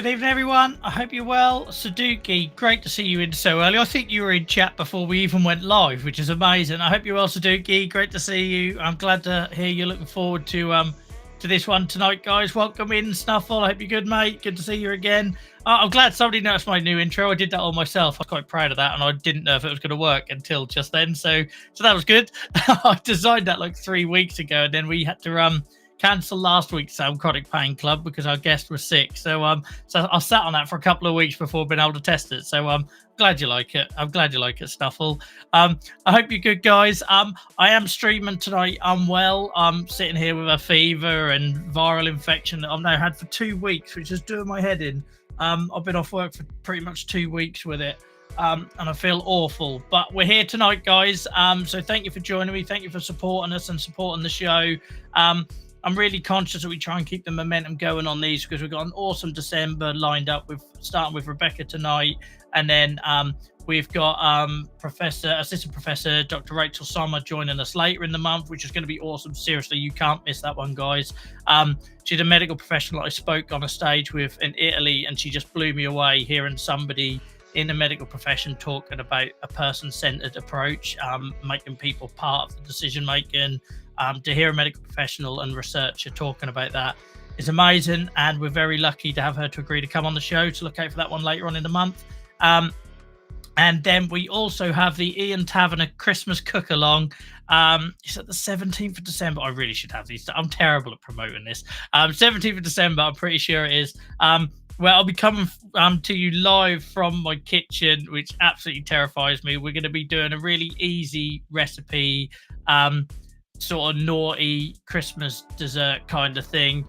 Good evening, everyone. I hope you're well. Suduki, great to see you in so early. I think you were in chat before we even went live, which is amazing. I hope you're well, Suduki. Great to see you. I'm glad to hear you're looking forward to this one tonight, guys. Welcome in, Snuffle. I hope you're good, mate. Good to see you again. I'm glad somebody noticed my new intro. I did that all myself. I was quite proud of that, and I didn't know if it was going to work until just then. So that was good. I designed that like 3 weeks ago, and then we had to cancel last week's Chronic Pain Club because our guest was sick. So I sat on that for a couple of weeks before being able to test it. So glad you like it. I'm glad you like it, Snuffle. I hope you're good, guys. I am streaming tonight. I'm well. I'm sitting here with a fever and viral infection that I've now had for 2 weeks, which is doing my head in. I've been off work for pretty much 2 weeks with it. And I feel awful, but we're here tonight, guys. So thank you for joining me. Thank you for supporting us and supporting the show. I'm really conscious that we try and keep the momentum going on these because we've got an awesome December lined up with starting with Rebecca tonight, and then we've got Assistant Professor Dr. Rachel Sommer joining us later in the month, which is going to be awesome. Seriously, you can't miss that one, guys. She's a medical professional I spoke on a stage with in Italy, and she just blew me away hearing somebody in the medical profession talking about a person-centered approach, making people part of the decision-making. To hear a medical professional and researcher talking about that is amazing, and we're very lucky to have her to agree to come on the show. To look out for that one later on in the month. And then we also have the Ian Taverner Christmas cook along. It's at the 17th of December. I really should have these. I'm terrible at promoting this. 17th of December, I'm pretty sure it is. Well, I'll be coming to you live from my kitchen, which absolutely terrifies me. We're going to be doing a really easy recipe, sort of naughty Christmas dessert kind of thing.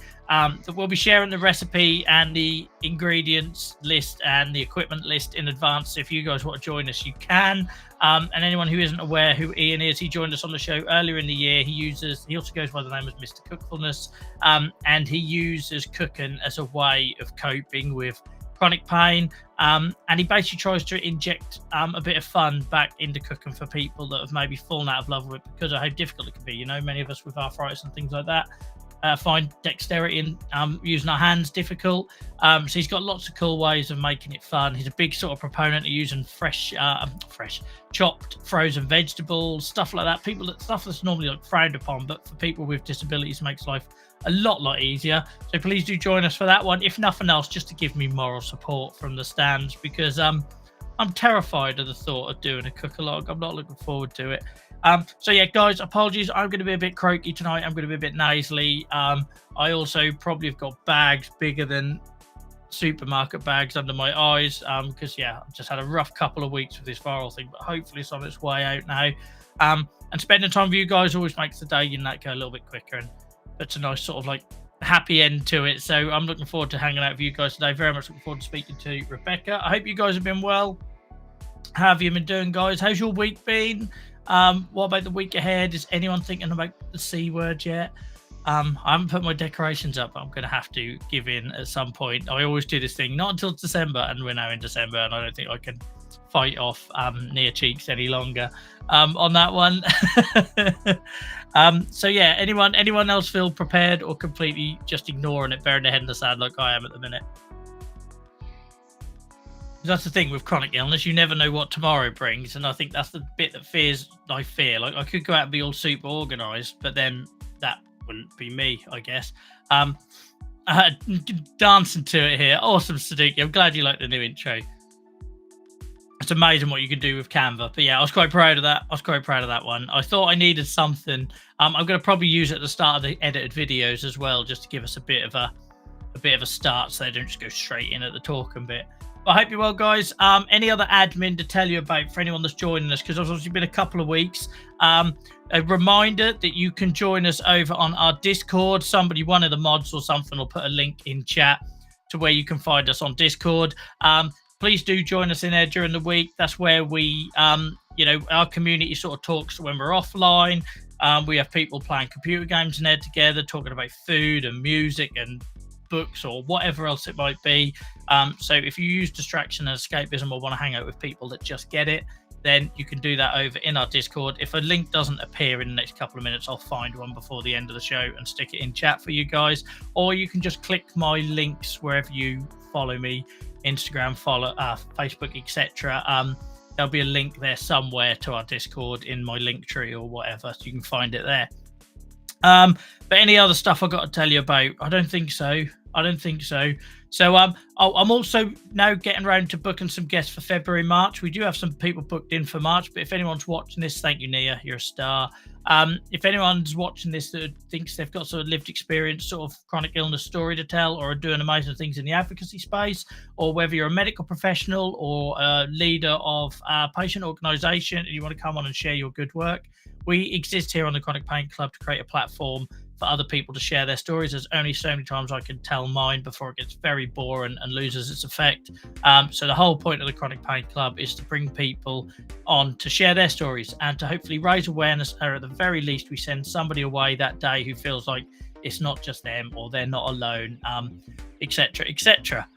We'll be sharing the recipe and the ingredients list and the equipment list in advance. So if you guys want to join us, you can. And anyone who isn't aware who Ian is, he joined us on the show earlier in the year. He also goes by the name of Mr. Cookfulness, and he uses cooking as a way of coping with chronic pain, and he basically tries to inject a bit of fun back into cooking for people that have maybe fallen out of love with it because of how difficult it can be. You know, many of us with arthritis and things like that find dexterity in using our hands difficult. So he's got lots of cool ways of making it fun. He's a big sort of proponent of using fresh chopped frozen vegetables, stuff like that. Stuff that's normally like frowned upon, but for people with disabilities makes life a lot easier. So please do join us for that one, if nothing else just to give me moral support from the stands, because I'm terrified of the thought of doing a cook-along. I'm not looking forward to it. So yeah, guys, apologies, I'm going to be a bit croaky tonight. I'm going to be a bit nasally. I also probably have got bags bigger than supermarket bags under my eyes, because yeah, I've just had a rough couple of weeks with this viral thing, but hopefully it's on its way out now. And spending time with you guys always makes the day go a little bit quicker, and it's a nice sort of like happy end to it. So I'm looking forward to hanging out with you guys today. Very much looking forward to speaking to Rebecca. I hope you guys have been well. How have you been doing, guys? How's your week been? What about the week ahead? Is anyone thinking about the C word yet? I haven't put my decorations up. I'm going to have to give in at some point. I always do this thing, not until December, and we're now in December, and I don't think I can fight off near cheeks any longer on that one. So yeah, anyone else feel prepared or completely just ignoring it, burying their head in the sand like I am at the minute? That's the thing with chronic illness, you never know what tomorrow brings, and I think that's the bit that I fear. Like, I could go out and be all super organized, but then that wouldn't be me, I guess. Dancing to it here. Awesome, Sadiq. I'm glad you like the new intro. It's amazing what you can do with Canva. But yeah, I was quite proud of that. One. I thought I needed something. I'm going to probably use it at the start of the edited videos as well, just to give us a bit of a start, so they don't just go straight in at the talking bit. But I hope you're well, guys. Any other admin to tell you about for anyone that's joining us? Because it's obviously been a couple of weeks. A reminder that you can join us over on our Discord. One of the mods or something will put a link in chat to where you can find us on Discord. Please do join us in there during the week. That's where we, our community sort of talks when we're offline. We have people playing computer games in there together, talking about food and music and books or whatever else it might be. So if you use distraction and escapism or want to hang out with people that just get it, then you can do that over in our Discord. If a link doesn't appear in the next couple of minutes, I'll find one before the end of the show and stick it in chat for you guys. Or you can just click my links wherever you follow me, Instagram, follow Facebook, etc. There'll be a link there somewhere to our Discord in my link tree or whatever, so you can find it there. But any other stuff I've got to tell you about? I don't think so. So I'm also now getting around to booking some guests for February, March. We do have some people booked in for March, but if anyone's watching this, thank you, Nia, you're a star. If anyone's watching this that thinks they've got sort of lived experience, sort of chronic illness story to tell, or are doing amazing things in the advocacy space, or whether you're a medical professional or a leader of a patient organisation and you want to come on and share your good work, we exist here on the Chronic Pain Club to create a platform for other people to share their stories. There's only so many times I can tell mine before it gets very boring and loses its effect. So the whole point of the Chronic Pain Club is to bring people on to share their stories and to hopefully raise awareness, or at the very least, we send somebody away that day who feels like it's not just them or they're not alone, etc., etc.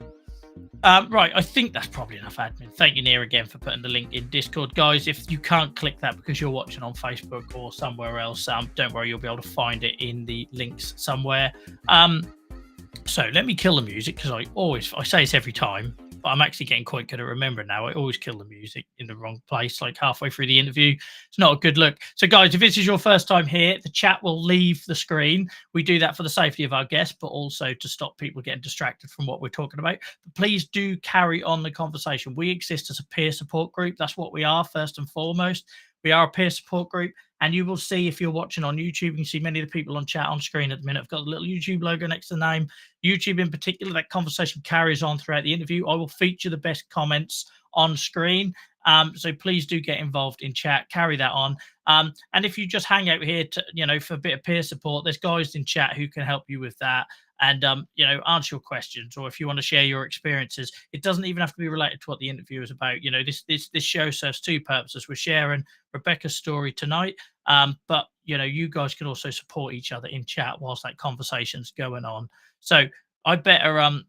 Right, I think that's probably enough admin. Thank you, Nia, again for putting the link in Discord. Guys, if you can't click that because you're watching on Facebook or somewhere else, don't worry, you'll be able to find it in the links somewhere. So let me kill the music, because I say this every time, but I'm actually getting quite good at remembering now. I always kill the music in the wrong place, like halfway through the interview. It's not a good look. So guys, if this is your first time here, the chat will leave the screen. We do that for the safety of our guests, but also to stop people getting distracted from what we're talking about. But please do carry on the conversation. We exist as a peer support group. That's what we are, first and foremost. We are a peer support group. And you will see, if you're watching on YouTube, you can see many of the people on chat on screen at the minute. I've got a little YouTube logo next to the name. YouTube in particular, that conversation carries on throughout the interview. I will feature the best comments on screen. So please do get involved in chat, carry that on. And if you just hang out here to, for a bit of peer support, there's guys in chat who can help you with that and, answer your questions. Or if you want to share your experiences, it doesn't even have to be related to what the interview is about. This show serves two purposes. We're sharing Rebecca's story tonight, but you guys can also support each other in chat whilst that conversation's going on. So I better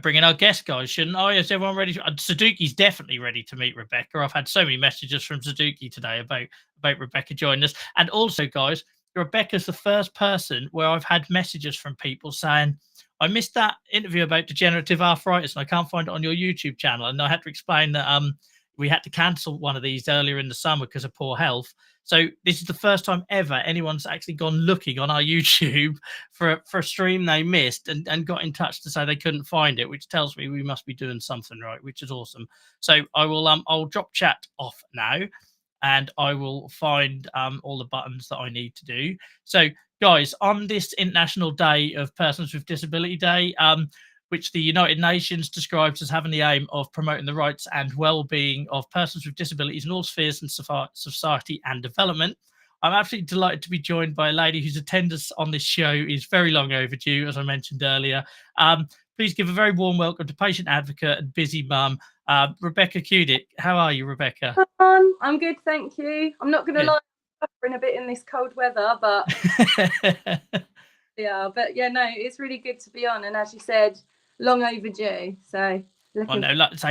bring in our guest, guys, shouldn't I? Is everyone ready? Saduki's definitely ready to meet Rebecca. I've had so many messages from Saduki today about Rebecca joining us. And also, guys, Rebecca's the first person where I've had messages from people saying, I missed that interview about degenerative arthritis and I can't find it on your YouTube channel. And I had to explain that we had to cancel one of these earlier in the summer because of poor health. So this is the first time ever anyone's actually gone looking on our YouTube for a stream they missed and got in touch to say they couldn't find it, which tells me we must be doing something right, which is awesome. So I'll drop chat off now and I will find all the buttons that I need to do. So guys, on this International Day of Persons with Disability Day, which the United Nations describes as having the aim of promoting the rights and well-being of persons with disabilities in all spheres in society and development. I'm absolutely delighted to be joined by a lady whose attendance on this show is very long overdue, as I mentioned earlier. Please give a very warm welcome to patient advocate and busy mum, Rebecca Kudyk. How are you, Rebecca? I'm good, thank you. I'm not going to lie, I'm suffering a bit in this cold weather, but no, it's really good to be on. And as you said, long overdue. So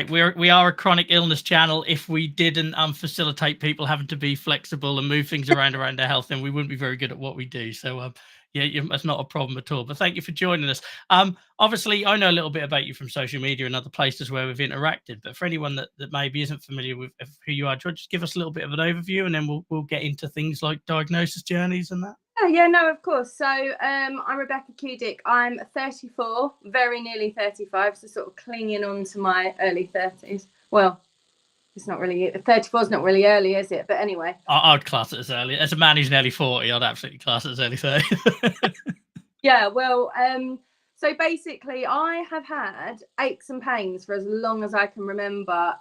we are a chronic illness channel. If we didn't facilitate people having to be flexible and move things around their health, then we wouldn't be very good at what we do. So that's not a problem at all. But thank you for joining us. Obviously, I know a little bit about you from social media and other places where we've interacted. But for anyone that maybe isn't familiar with who you are, do you want to just give us a little bit of an overview, and then we'll get into things like diagnosis journeys and that? Yeah, no, of course. So I'm Rebecca Kudyk. I'm 34, very nearly 35, so sort of clinging on to my early 30s. Well, it's not really, 34 is not really early, is it? But anyway. I'd class it as early. As a man who's nearly 40, I'd absolutely class it as early 30. Yeah, well, so basically I have had aches and pains for as long as I can remember.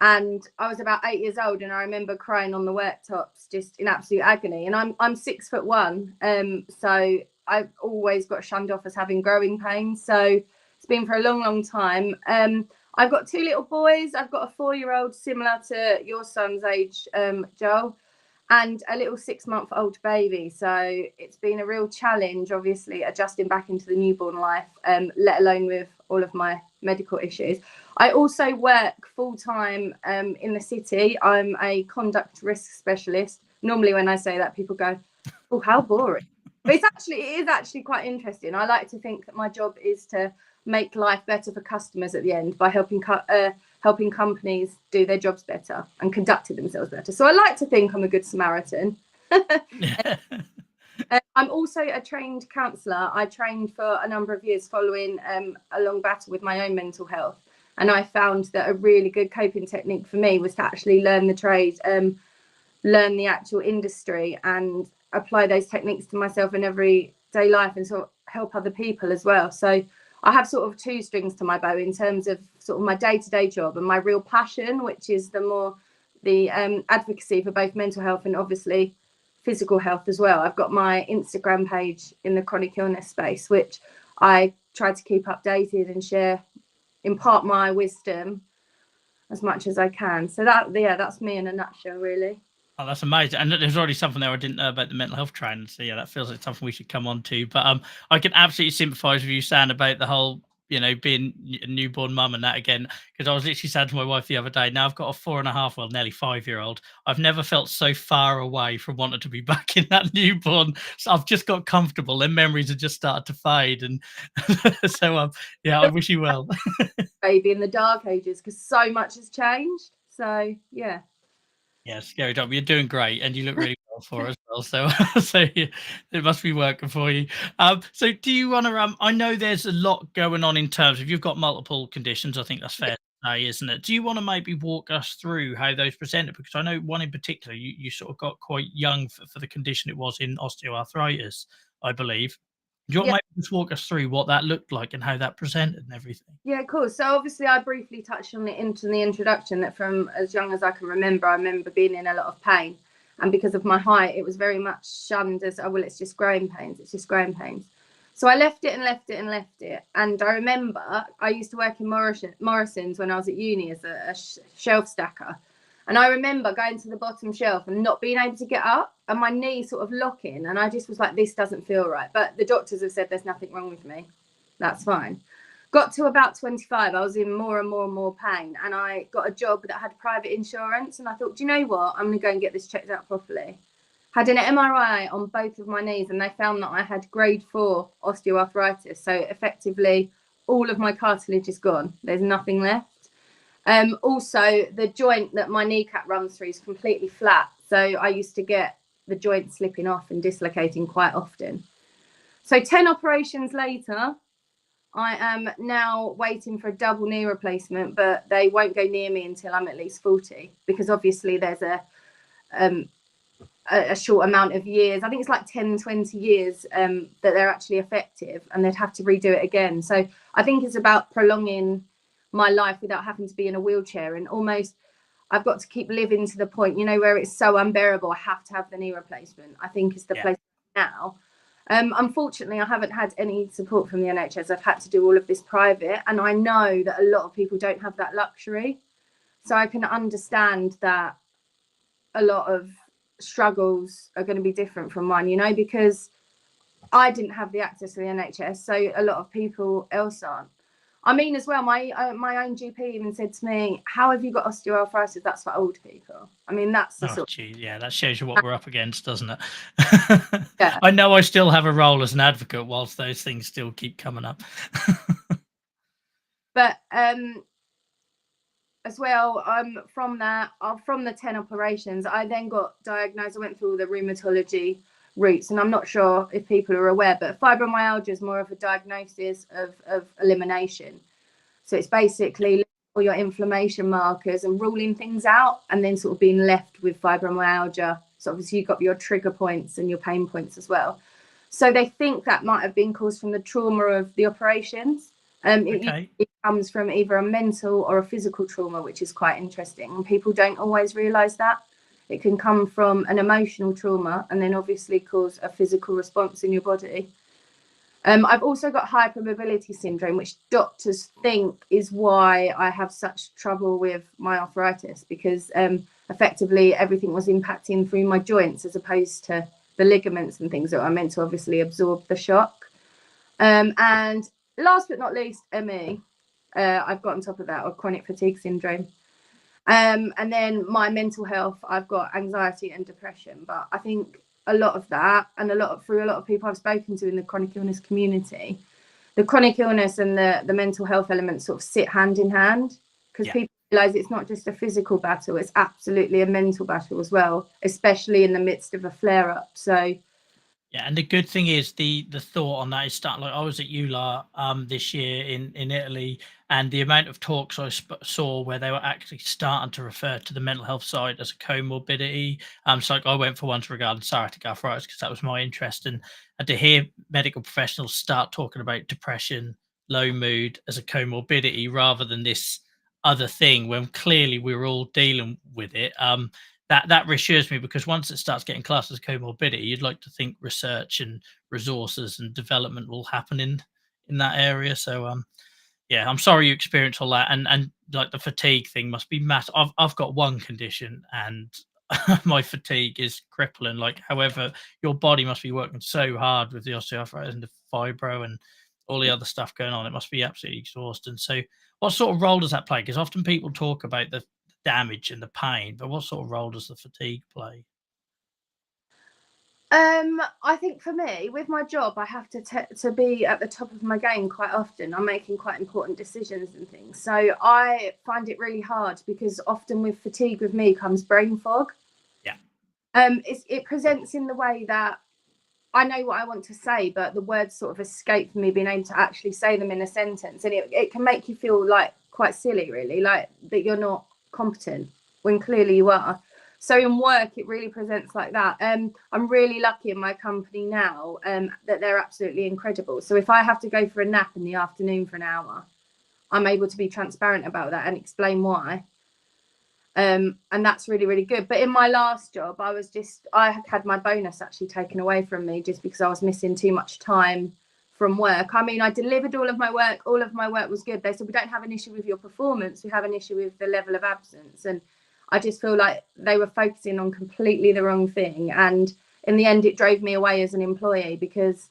And I was about 8 years old, and I remember crying on the worktops just in absolute agony. And I'm 6'1", so I've always got shunned off as having growing pains. So it's been for a long, long time. I've got two little boys. I've got a 4-year-old similar to your son's age, Joel, and a little 6-month-old baby. So it's been a real challenge, obviously, adjusting back into the newborn life, let alone with all of my medical issues. I also work full-time in the city. I'm a conduct risk specialist. Normally when I say that, people go, oh, how boring. But it is actually quite interesting. I like to think that my job is to make life better for customers at the end by helping companies do their jobs better and conducted themselves better. So I like to think I'm a good Samaritan. I'm also a trained counsellor. I trained for a number of years following a long battle with my own mental health. And I found that a really good coping technique for me was to actually learn the trade, learn the actual industry and apply those techniques to myself in everyday life and sort of help other people as well. So I have sort of two strings to my bow in terms of sort of my day-to-day job and my real passion, which is the advocacy for both mental health and obviously physical health as well. I've got my Instagram page in the chronic illness space, which I try to keep updated and share, impart my wisdom as much as I can. So that's me in a nutshell, really. Oh, that's amazing. And there's already something there I didn't know about the mental health training. So yeah, that feels like something we should come on to. But I can absolutely sympathise with you, Stan, about the whole, being a newborn mum and that again, because I was literally saying to my wife the other day, now I've got a 4.5, well, nearly 5-year-old. I've never felt so far away from wanting to be back in that newborn. So I've just got comfortable and memories have just started to fade. And so yeah, I wish you well. Baby in the dark ages, because so much has changed. So yeah. Yeah, scary job. You're doing great, and you look really well for us well. So, yeah, it must be working for you. So, do you want to? I know there's a lot going on in terms of you've got multiple conditions. I think that's fair to say, isn't it? Do you want to maybe walk us through how those presented? Because I know one in particular, you sort of got quite young for the condition it was in osteoarthritis, I believe. Do you want to maybe just walk us through what that looked like and how that presented and everything? Yeah, cool. So obviously I briefly touched on it in the introduction that from as young as I can remember, I remember being in a lot of pain. And because of my height, it was very much shunned as, oh, well, it's just growing pains. It's just growing pains. So I left it and left it and left it. And I remember I used to work in Morrison's when I was at uni as a shelf stacker. And I remember going to the bottom shelf and not being able to get up and my knee sort of locking. And I just was like, this doesn't feel right. But the doctors have said there's nothing wrong with me. That's fine. Got to about 25, I was in more and more and more pain. And I got a job that had private insurance. And I thought, do you know what? I'm going to go and get this checked out properly. Had an MRI on both of my knees and they found that I had grade 4 osteoarthritis. So effectively, all of my cartilage is gone. There's nothing left. Also, the joint that my kneecap runs through is completely flat. So I used to get the joint slipping off and dislocating quite often. So 10 operations later, I am now waiting for a double knee replacement, but they won't go near me until I'm at least 40 because obviously there's a short amount of years. I think it's like 10, 20 years that they're actually effective and they'd have to redo it again. So I think it's about prolonging my life without having to be in a wheelchair, and almost I've got to keep living to the point, where it's so unbearable I have to have the knee replacement. I think is the place now. Unfortunately, I haven't had any support from the NHS. I've had to do all of this private, and I know that a lot of people don't have that luxury. So I can understand that a lot of struggles are going to be different from mine, because I didn't have the access to the NHS, so a lot of people else aren't. I mean, as well, my own GP even said to me, how have you got osteoarthritis? That's for old people. I mean, that's the yeah, that shows you what we're up against, doesn't it? Yeah. I know I still have a role as an advocate whilst those things still keep coming up. But as well, from the 10 operations, I then got diagnosed. I went through all the rheumatology routes, and I'm not sure if people are aware, but fibromyalgia is more of a diagnosis of elimination. So it's basically all your inflammation markers and ruling things out, and then sort of being left with fibromyalgia. So obviously you've got your trigger points and your pain points as well. So they think that might have been caused from the trauma of the operations. It comes from either a mental or a physical trauma, which is quite interesting, and people don't always realise that. It can come from an emotional trauma and then obviously cause a physical response in your body. I've also got hypermobility syndrome, which doctors think is why I have such trouble with my arthritis, because effectively everything was impacting through my joints as opposed to the ligaments and things that are meant to obviously absorb the shock. And last but not least, ME. I've got on top of that, or chronic fatigue syndrome. And then my mental health, I've got anxiety and depression. But I think a lot of that, and through a lot of people I've spoken to in the chronic illness community, the chronic illness and the mental health elements sort of sit hand in hand, because people realize it's not just a physical battle, it's absolutely a mental battle as well, especially in the midst of a flare up. So yeah, and the good thing is the thought on that is starting. Like I was at EULA this year in Italy, and the amount of talks I saw where they were actually starting to refer to the mental health side as a comorbidity. So like I went for one regarding psoriatic arthritis because that was my interest, and to hear medical professionals start talking about depression, low mood as a comorbidity rather than this other thing when clearly we're all dealing with it. That reassures me, because once it starts getting classed as comorbidity, you'd like to think research and resources and development will happen in that area. So yeah, I'm sorry you experienced all that, and like the fatigue thing must be massive. I've got one condition and my fatigue is crippling. Like, however, your body must be working so hard with the osteoarthritis and the fibro and all the other stuff going on. It must be absolutely exhausting. So what sort of role does that play? Because often people talk about the damage and the pain, but what sort of role does the fatigue play? I think for me, with my job, I have to be at the top of my game quite often. I'm making quite important decisions and things, so I find it really hard, because often with fatigue with me comes brain fog. Yeah. It presents in the way that I know what I want to say, but the words sort of escape from me being able to actually say them in a sentence, and it can make you feel like quite silly, really, like that you're not competent when clearly you are. So in work, it really presents like that. I'm really lucky in my company now that they're absolutely incredible. So if I have to go for a nap in the afternoon for an hour, I'm able to be transparent about that and explain why. And that's really, really good. But in my last job, I had my bonus actually taken away from me just because I was missing too much time from work. I mean, I delivered all of my work was good. They said, we don't have an issue with your performance, we have an issue with the level of absence. And I just feel like they were focusing on completely the wrong thing. And in the end, it drove me away as an employee, because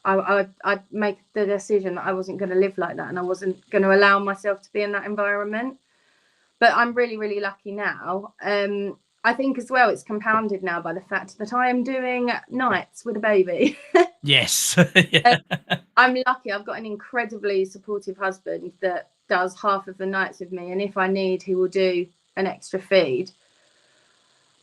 I'd make the decision that I wasn't going to live like that, and I wasn't going to allow myself to be in that environment. But I'm really, really lucky now. I think as well, it's compounded now by the fact that I am doing nights with a baby. Yes. Yeah. I'm lucky. I've got an incredibly supportive husband that does half of the nights with me. And if I need, he will do an extra feed.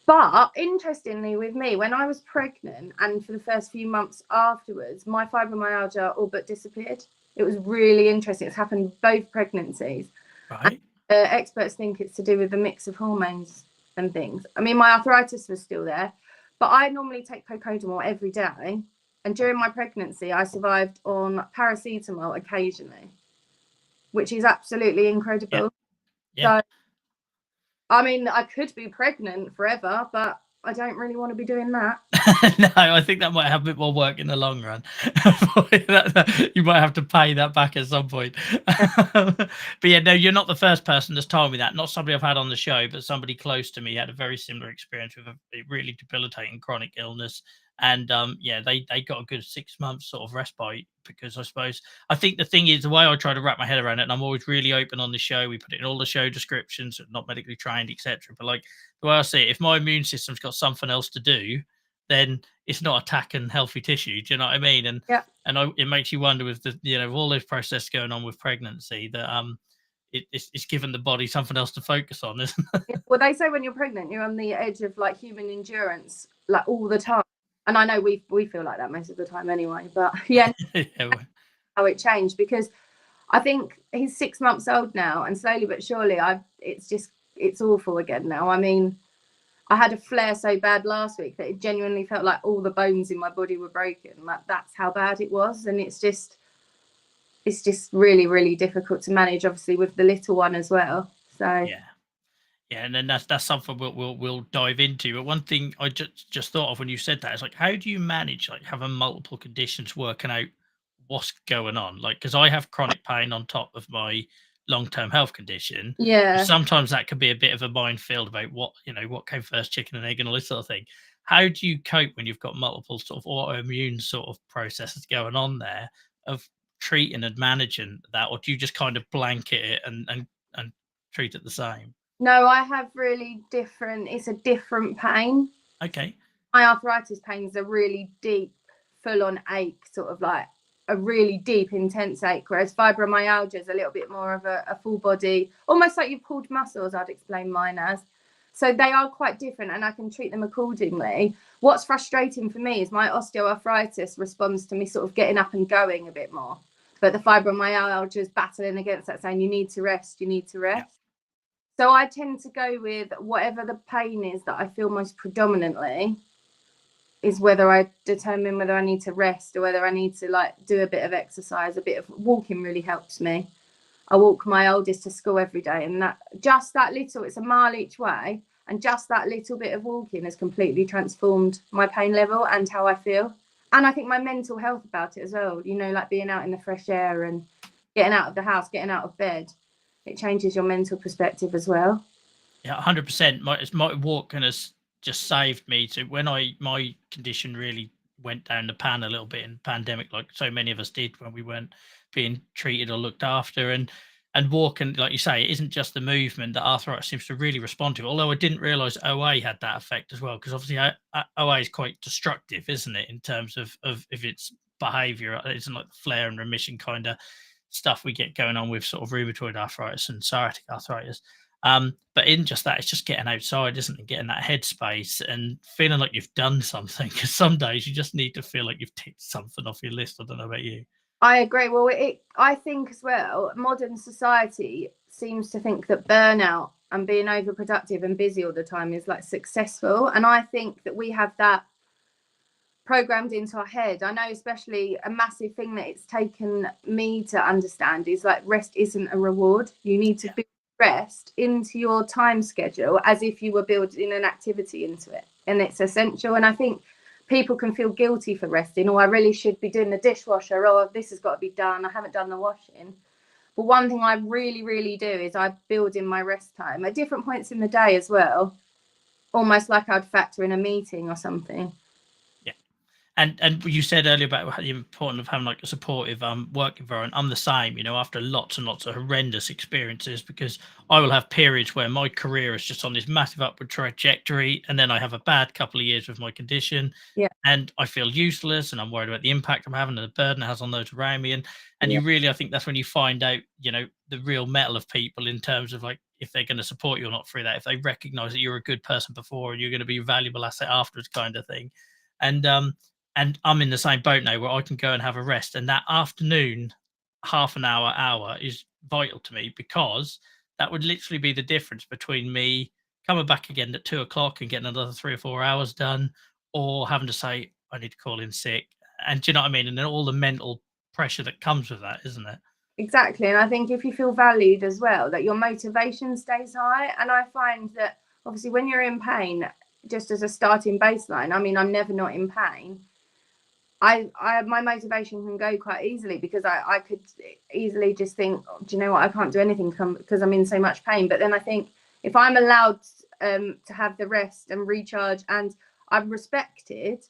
But interestingly, with me, when I was pregnant and for the first few months afterwards, my fibromyalgia all but disappeared. It was really interesting. It's happened both pregnancies. Right. Experts think it's to do with the mix of hormones and things. I mean, my arthritis was still there, but I normally take cocodamol every day. And during my pregnancy, I survived on paracetamol occasionally, which is absolutely incredible. Yeah. So, I mean, I could be pregnant forever, but I don't really want to be doing that. No, I think that might have a bit more work in the long run. You might have to pay that back at some point. But yeah, no, you're not the first person that's told me that. Not somebody I've had on the show, but somebody close to me had a very similar experience with a really debilitating chronic illness. And yeah, they got a good 6 months sort of respite, because I think the thing is, the way I try to wrap my head around it, and I'm always really open on the show, we put it in all the show descriptions, not medically trained, etc. But like, the way I see it, if my immune system's got something else to do, then it's not attacking healthy tissue. Do you know what I mean? And Yeah. it makes you wonder, with the all those processes going on with pregnancy, that it's given the body something else to focus on, isn't it? Yeah. Well, they say when you're pregnant, you're on the edge of like human endurance, like all the time. And I know we feel like that most of the time anyway. But yeah, Yeah. how it changed, because I think he's 6 months old now, and slowly but surely it's awful again now. I mean, I had a flare so bad last week that it genuinely felt like all the bones in my body were broken. Like, that's how bad it was. And it's just really, really difficult to manage, obviously, with the little one as well. So Yeah, and then that's something we'll dive into. But one thing I just thought of when you said that is, like, how do you manage like having multiple conditions, working out what's going on? Like, because I have chronic pain on top of my long-term health condition. yeah. Sometimes that can be a bit of a minefield about what came first, chicken and egg, and all this sort of thing. How do you cope when you've got multiple sort of autoimmune sort of processes going on there, of treating and managing that, or do you just kind of blanket it and treat it the same? No, I have really different. It's a different pain. Okay. My arthritis pains are really deep, full-on ache, sort of like a really deep, intense ache, whereas fibromyalgia is a little bit more of a full body, almost like you've pulled muscles, I'd explain mine as. So they are quite different, and I can treat them accordingly. What's frustrating for me is my osteoarthritis responds to me sort of getting up and going a bit more. But the fibromyalgia is battling against that, saying you need to rest, you need to rest. Yeah. So I tend to go with whatever the pain is that I feel most predominantly, is whether I determine whether I need to rest or whether I need to like do a bit of exercise. A bit of walking really helps me. I walk my oldest to school every day, and that just that little, it's a mile each way, and just that little bit of walking has completely transformed my pain level and how I feel. And I think my mental health about it as well, you know, like being out in the fresh air and getting out of the house, getting out of bed, it changes your mental perspective as well. Yeah, 100%. My walking has just saved me to when my condition really went down the pan a little bit in the pandemic, like so many of us did when we weren't being treated or looked after. And walking, like you say, it isn't just the movement that arthritis seems to really respond to. Although I didn't realize OA had that effect as well, because obviously OA is quite destructive, isn't it, in terms of if its behavior. It isn't like the flare and remission kind of stuff we get going on with sort of rheumatoid arthritis and psoriatic arthritis. But in just that, it's just getting outside, isn't it? Getting that headspace and feeling like you've done something. Because some days you just need to feel like you've ticked something off your list. I don't know about you. I agree. Well, I think as well, modern society seems to think that burnout and being overproductive and busy all the time is like successful. And I think that we have that programmed into our head. I know especially a massive thing that it's taken me to understand is like rest isn't a reward. You need to build rest into your time schedule as if you were building an activity into it. And it's essential. And I think people can feel guilty for resting, or I really should be doing the dishwasher, or this has got to be done, I haven't done the washing. But one thing I really, really do is I build in my rest time at different points in the day as well, almost like I'd factor in a meeting or something. Yeah. And you said earlier about the importance of having like a supportive work environment. I'm the same, you know, after lots and lots of horrendous experiences, because I will have periods where my career is just on this massive upward trajectory, and then I have a bad couple of years with my condition, and I feel useless, and I'm worried about the impact I'm having and the burden it has on those around me. And you really, I think that's when you find out, you know, the real mettle of people in terms of like if they're going to support you or not through that, if they recognize that you're a good person before and you're going to be a valuable asset afterwards, kind of thing. And I'm in the same boat now where I can go and have a rest. And that afternoon, half an hour is vital to me, because that would literally be the difference between me coming back again at 2 o'clock and getting another 3 or 4 hours done, or having to say, I need to call in sick. And do you know what I mean? And then all the mental pressure that comes with that, isn't it? Exactly. And I think if you feel valued as well, that your motivation stays high. And I find that obviously when you're in pain, just as a starting baseline, I mean, I'm never not in pain. My motivation can go quite easily, because I could easily just think, oh, do you know what, I can't do anything because I'm in so much pain. But then I think if I'm allowed to have the rest and recharge and I'm respected,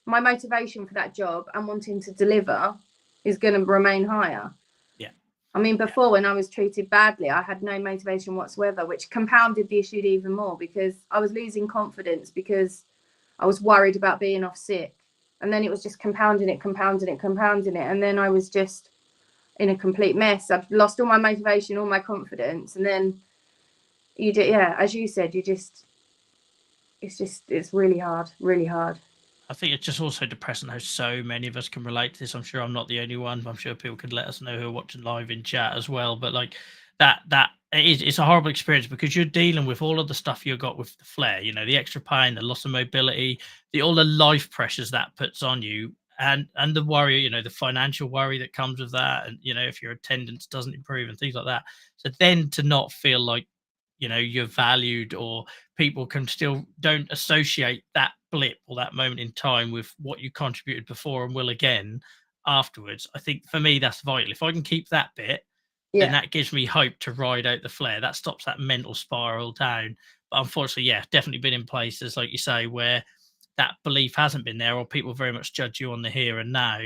my motivation for that job and wanting to deliver is going to remain higher. Yeah. I mean, before when I was treated badly, I had no motivation whatsoever, which compounded the issue even more, because I was losing confidence because I was worried about being off sick. And then it was just compounding it. And then I was just in a complete mess. I've lost all my motivation, all my confidence. And then as you said, it's really hard, really hard. I think it's just also depressing how so many of us can relate to this. I'm sure I'm not the only one. I'm sure people could let us know who are watching live in chat as well. But like it's a horrible experience, because you're dealing with all of the stuff you got with the flare, you know, the extra pain, the loss of mobility, all the life pressures that puts on you, and the worry, you know, the financial worry that comes with that, and you know, if your attendance doesn't improve and things like that. So then to not feel like, you know, you're valued, or people don't associate that blip or that moment in time with what you contributed before and will again afterwards. I think for me that's vital. If I can keep that bit, then that gives me hope to ride out the flare. That stops that mental spiral down. But unfortunately, definitely been in places, like you say, where that belief hasn't been there, or people very much judge you on the here and now.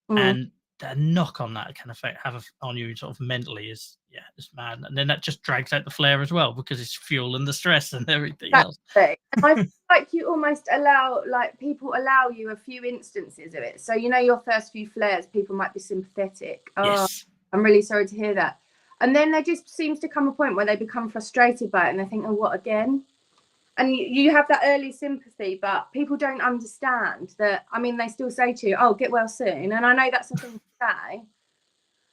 And the knock on that can have on you sort of mentally is, yeah, it's mad. And then that just drags out the flare as well, because it's fuel and the stress and everything else. Exactly. I feel like you almost allow, like, people allow you a few instances of it. So, you know, your first few flares, people might be sympathetic. Oh, Yes. I'm really sorry to hear that. And then there just seems to come a point where they become frustrated by it and they think, oh, what again? And you have that early sympathy, but people don't understand that. I mean, they still say to you, oh, get well soon. And I know that's a thing to say,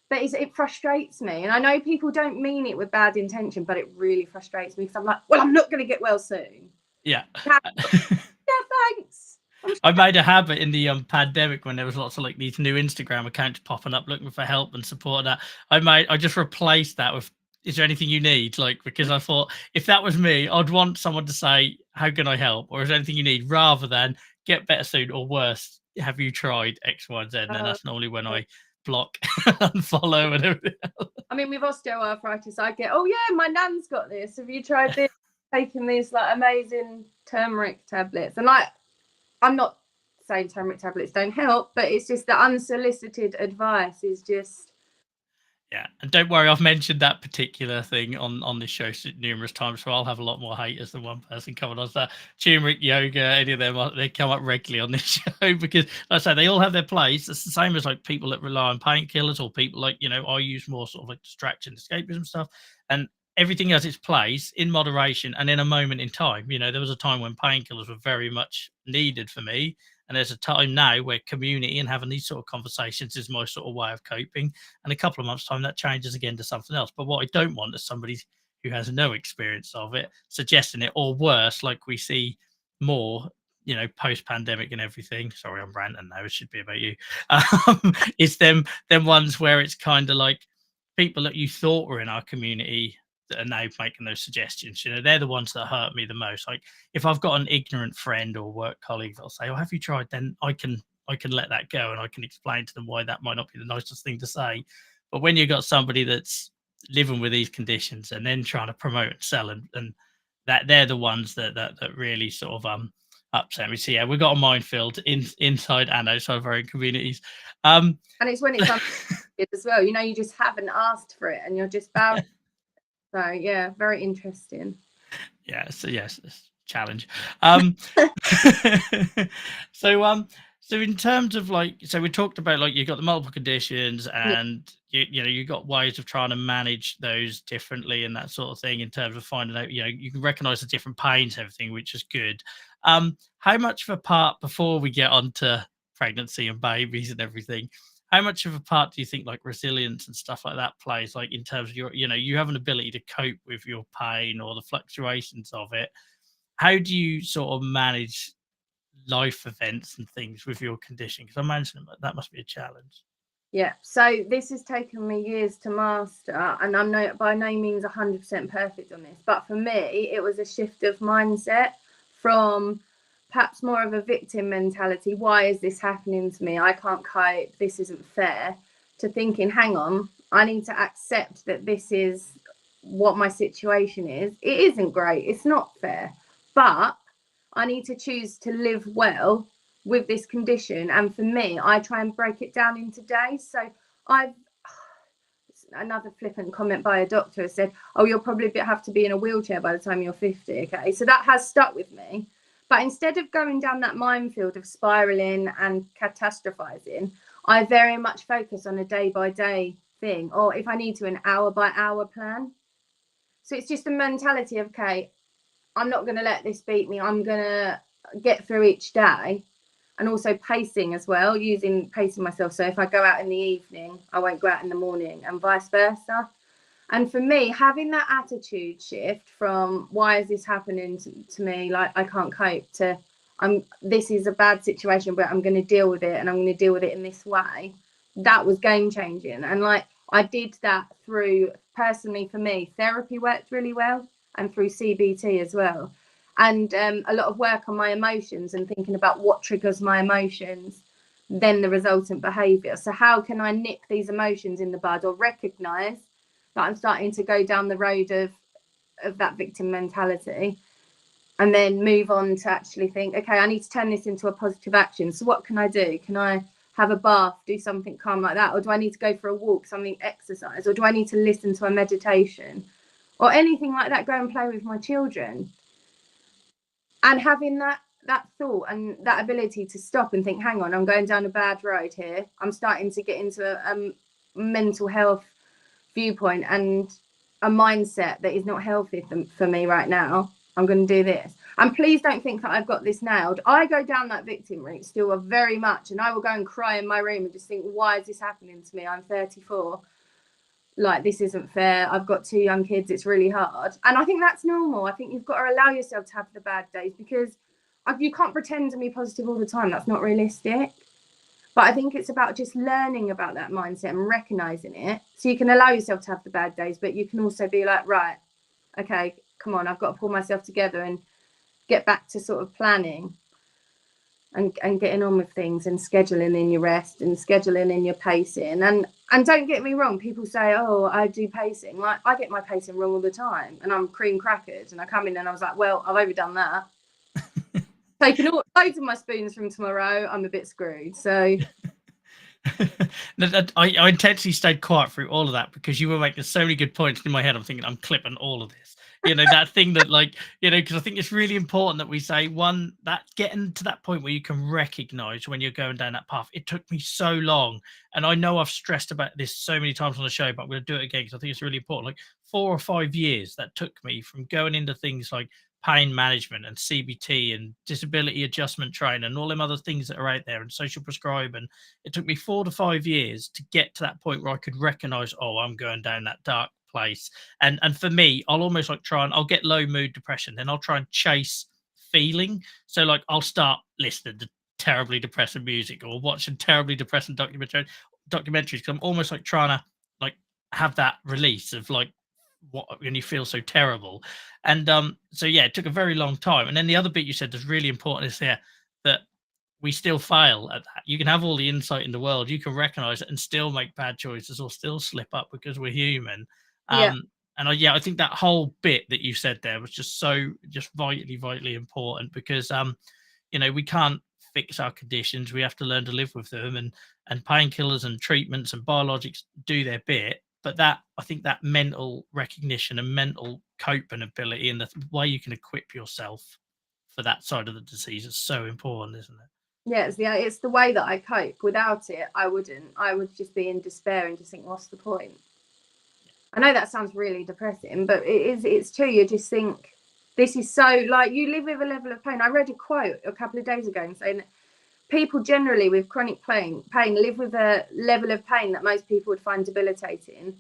but it frustrates me. And I know people don't mean it with bad intention, but it really frustrates me because I'm like, well, I'm not going to get well soon. Yeah. Yeah, thanks. I made a habit in the pandemic, when there was lots of like these new Instagram accounts popping up looking for help and support. That I just replaced that with, is there anything you need? Like, because I thought if that was me, I'd want someone to say, how can I help? Or is there anything you need, rather than get better soon, or worse, have you tried X, Y, and Z? And then that's normally when I block and follow and everything else. I mean, with osteoarthritis, I get, oh yeah, my nan's got this. Have you tried this? Taking these like amazing turmeric tablets. And like, I'm not saying turmeric tablets don't help, but it's just the unsolicited advice is just. Yeah, and don't worry, I've mentioned that particular thing on this show numerous times, so I'll have a lot more haters than one person coming on that. Turmeric, yoga, any of them, they come up regularly on this show, because, like I say, they all have their place. It's the same as like people that rely on painkillers, or people like, you know, I use more sort of like distraction, escapism stuff, and everything has its place in moderation and in a moment in time. You know, there was a time when painkillers were very much needed for me, and there's a time now where community and having these sort of conversations is my sort of way of coping. And a couple of months' time, that changes again to something else. But what I don't want is somebody who has no experience of it suggesting it, or worse, like we see more, you know, post-pandemic and everything. Sorry, I'm ranting now. It should be about you. It's them ones where it's kind of like people that you thought were in our community that are now making those suggestions. You know, they're the ones that hurt me the most. Like, if I've got an ignorant friend or work colleague that'll say, oh, have you tried? Then I can let that go, and I can explain to them why that might not be the nicest thing to say. But when you've got somebody that's living with these conditions and then trying to promote and sell, and that, they're the ones that really sort of upset me. So yeah, we've got a minefield inside and outside of our own communities. And it's when it's as well, you know, you just haven't asked for it and you're just bound. So yeah, very interesting. Yeah, so yes, challenge. So in terms of like, so we talked about like you've got the multiple conditions, and you know, you've got ways of trying to manage those differently and that sort of thing, in terms of finding out, you know, you can recognize the different pains, everything, which is good. How much of a part, before we get on to pregnancy and babies and everything, how much of a part do you think like resilience and stuff like that plays, like in terms of your, you know, you have an ability to cope with your pain or the fluctuations of it? How do you sort of manage life events and things with your condition? Because I imagine that must be a challenge. Yeah, so this has taken me years to master, and I'm by no means 100% perfect on this, but for me it was a shift of mindset from perhaps more of a victim mentality. Why is this happening to me? I can't cope, this isn't fair, to thinking, hang on, I need to accept that this is what my situation is. It isn't great, it's not fair, but I need to choose to live well with this condition. And for me, I try and break it down into days. So another flippant comment by a doctor said, oh, you'll probably have to be in a wheelchair by the time you're 50. Okay, so that has stuck with me. But instead of going down that minefield of spiraling and catastrophizing, I very much focus on a day-by-day thing, or if I need to, an hour-by-hour plan. So it's just a mentality of, okay, I'm not going to let this beat me. I'm going to get through each day. And also pacing as well, pacing myself. So if I go out in the evening, I won't go out in the morning, and vice versa. And for me, having that attitude shift from why is this happening to me, like I can't cope, to this is a bad situation, but I'm going to deal with it, and I'm going to deal with it in this way, that was game changing. And like I did that through, personally for me, therapy worked really well, and through CBT as well. And a lot of work on my emotions and thinking about what triggers my emotions, then the resultant behaviour. So how can I nip these emotions in the bud, or recognise that I'm starting to go down the road of that victim mentality, and then move on to actually think, okay, I need to turn this into a positive action. So what can I do? Can I have a bath, do something calm like that? Or do I need to go for a walk, something exercise? Or do I need to listen to a meditation? Or anything like that, go and play with my children. And having that thought and that ability to stop and think, hang on, I'm going down a bad road here. I'm starting to get into a mental health viewpoint and a mindset that is not healthy for me right now. I'm going to do this. And please don't think that I've got this nailed. I go down that victim route still very much, and I will go and cry in my room and just think, why is this happening to me? I'm 34. Like, this isn't fair. I've got 2 young kids. It's really hard. And I think that's normal. I think you've got to allow yourself to have the bad days, because you can't pretend to be positive all the time. That's not realistic. But I think it's about just learning about that mindset and recognizing it, so you can allow yourself to have the bad days, but you can also be like, right, okay, come on, I've got to pull myself together and get back to sort of planning and getting on with things and scheduling in your rest and scheduling in your pacing. And don't get me wrong, people say, oh, I do pacing. Like, I get my pacing wrong all the time, and I'm cream crackers, and I come in and I was like, well, I've overdone that. Taking loads of my spoons from tomorrow, I'm a bit screwed. So I intentionally stayed quiet through all of that because you were making so many good points. In my head, I'm thinking, I'm clipping all of this. That thing that, like, because I think it's really important that we say, one, that getting to that point where you can recognize when you're going down that path. It took me so long, and I know I've stressed about this so many times on the show, but I'm going to do it again because I think it's really important. Like 4 or 5 years that took me from going into things like pain management and CBT and disability adjustment training and all them other things that are out there and social prescribe. And it took me 4 to 5 years to get to that point where I could recognize, oh, I'm going down that dark place. And for me, I'll almost like I'll get low mood depression, then I'll try and chase feeling. So like I'll start listening to terribly depressing music or watching terribly depressing documentaries, because I'm almost like trying to like have that release of like when you feel so terrible. And so yeah, it took a very long time. And then the other bit you said that's really important is here that we still fail at that. You can have all the insight in the world, you can recognize it and still make bad choices or still slip up because we're human. And I think that whole bit that you said there was just vitally important, because we can't fix our conditions. We have to learn to live with them, and painkillers and treatments and biologics do their bit. But I think that mental recognition and mental coping ability and the way you can equip yourself for that side of the disease is so important, isn't it? Yeah, it's the way that I cope. Without it, I wouldn't. I would just be in despair and just think, what's the point? I know that sounds really depressing, but it's true. You just think, this is so, like, you live with a level of pain. I read a quote a couple of days ago saying people generally with chronic pain live with a level of pain that most people would find debilitating,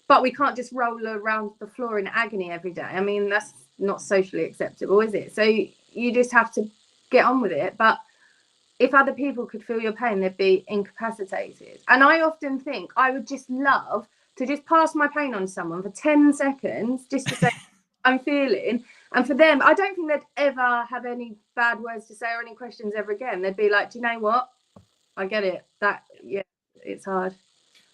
but we can't just roll around the floor in agony every day. I mean, that's not socially acceptable, is it? So you just have to get on with it. But if other people could feel your pain, they'd be incapacitated. And I often think I would just love to just pass my pain on to someone for 10 seconds just to say I'm feeling. And for them, I don't think they'd ever have any bad words to say or any questions ever again. They'd be like, do you know what? I get it. It's hard.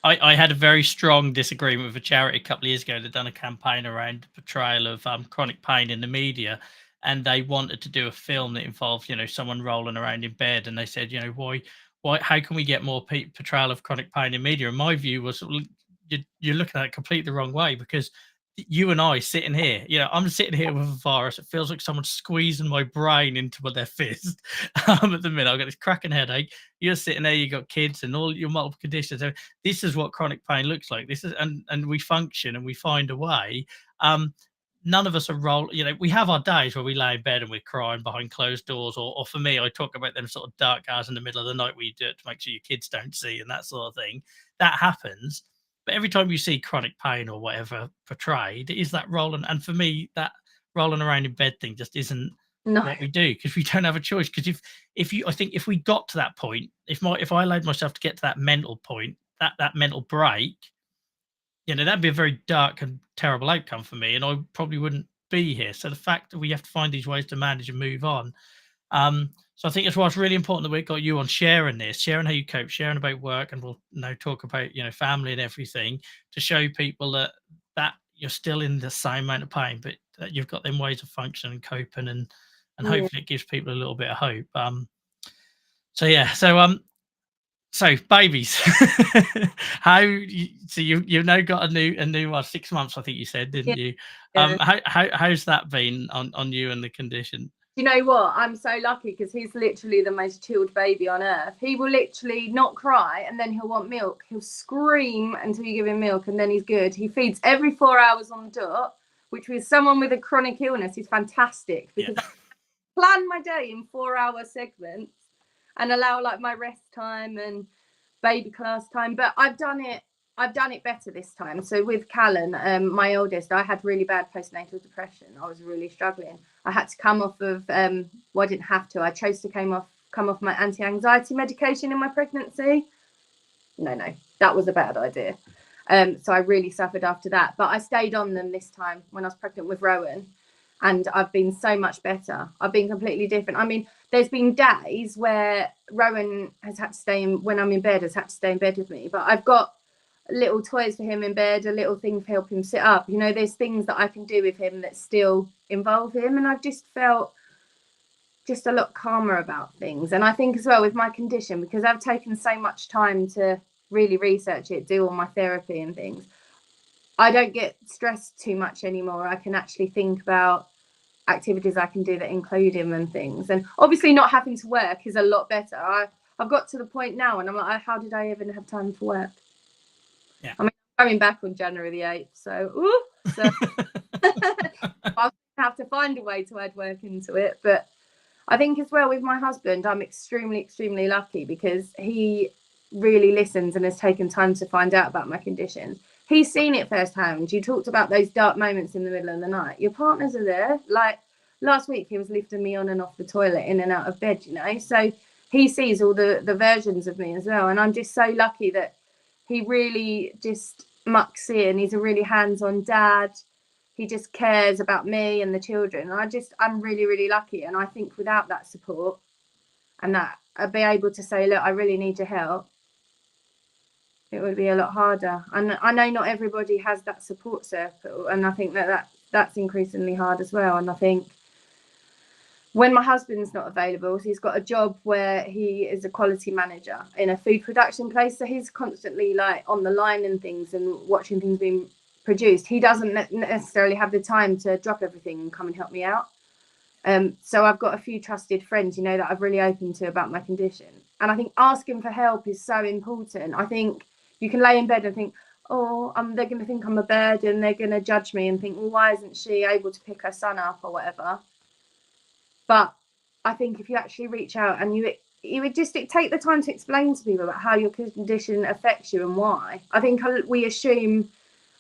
I had a very strong disagreement with a charity a couple of years ago. They'd done a campaign around the portrayal of chronic pain in the media. And they wanted to do a film that involved, someone rolling around in bed. And they said, why, how can we get more portrayal of chronic pain in media? And my view was, you're looking at it completely the wrong way, because you and I sitting here, I'm sitting here with a virus. It feels like someone's squeezing my brain into their fist. At the minute, I've got this cracking headache. You're sitting there, you got kids and all your multiple conditions. So this is what chronic pain looks like. This is, and we function and we find a way. None of us are we have our days where we lay in bed and we're crying behind closed doors, or for me, I talk about them sort of dark hours in the middle of the night where you do it to make sure your kids don't see and that sort of thing. That happens. But every time you see chronic pain or whatever portrayed, it is that rolling. And for me, that rolling around in bed thing just isn't what we do, because we don't have a choice. Because I think if we got to that point, if I allowed myself to get to that mental point, that mental break, that'd be a very dark and terrible outcome for me, and I probably wouldn't be here. So the fact that we have to find these ways to manage and move on. So I think that's why it's really important that we got you on sharing how you cope, sharing about work, and we'll now talk about family and everything, to show people that you're still in the same amount of pain, but that you've got them ways of functioning and coping, and hopefully it gives people a little bit of hope. So babies, so you've now got a new one, 6 months, I think you said, didn't you? Yeah. How's that been on you and the condition? You know what? I'm so lucky because he's literally the most chilled baby on earth. He will literally not cry and then he'll want milk. He'll scream until you give him milk and then he's good. He feeds every 4 hours on the dot, which with someone with a chronic illness is fantastic because I plan my day in 4-hour segments and allow like my rest time and baby class time. But I've done it better this time. So with Callan, my oldest, I had really bad postnatal depression. I was really struggling. I had to come off of well, I didn't have to. I chose to come off my anti-anxiety medication in my pregnancy. No, that was a bad idea. So I really suffered after that. But I stayed on them this time when I was pregnant with Rowan. And I've been so much better. I've been completely different. I mean, there's been days where Rowan has had to stay in, when I'm in bed, has had to stay in bed with me. But I've got little toys for him in bed, a little thing to help him sit up. You know, there's things that I can do with him that still involve him. And I've just felt just a lot calmer about things. And I think as well with my condition, because I've taken so much time to really research it, do all my therapy and things, I don't get stressed too much anymore. I can actually think about activities I can do that include him and things. And obviously not having to work is a lot better. I've got to the point now and I'm like, how did I even have time for work? Yeah. I mean, I'm going back on January the 8th. So I'll have to find a way to add work into it. But I think as well with my husband, I'm extremely, extremely lucky because he really listens and has taken time to find out about my conditions. He's seen it firsthand. You talked about those dark moments in the middle of the night. Your partners are there. Like last week, he was lifting me on and off the toilet, in and out of bed, you know. So he sees all the versions of me as well. And I'm just so lucky that he really just mucks in. He's a really hands-on dad. He just cares about me and the children. I'm really, really lucky. And I think without that support and that I'd be able to say, look, I really need your help, it would be a lot harder. And I know not everybody has that support circle, and I think that's increasingly hard as well. And I think when my husband's not available, he's got a job where he is a quality manager in a food production place, so he's constantly like on the line and things and watching things being produced. He doesn't necessarily have the time to drop everything and come and help me out. So I've got a few trusted friends, you know, that I've really opened to about my condition. And I think asking for help is so important. I think you can lay in bed and think, oh, they're going to think I'm a bird and they're going to judge me and think, well, why isn't she able to pick her son up or whatever? But I think if you actually reach out and you would just take the time to explain to people about how your condition affects you and why. I think we assume,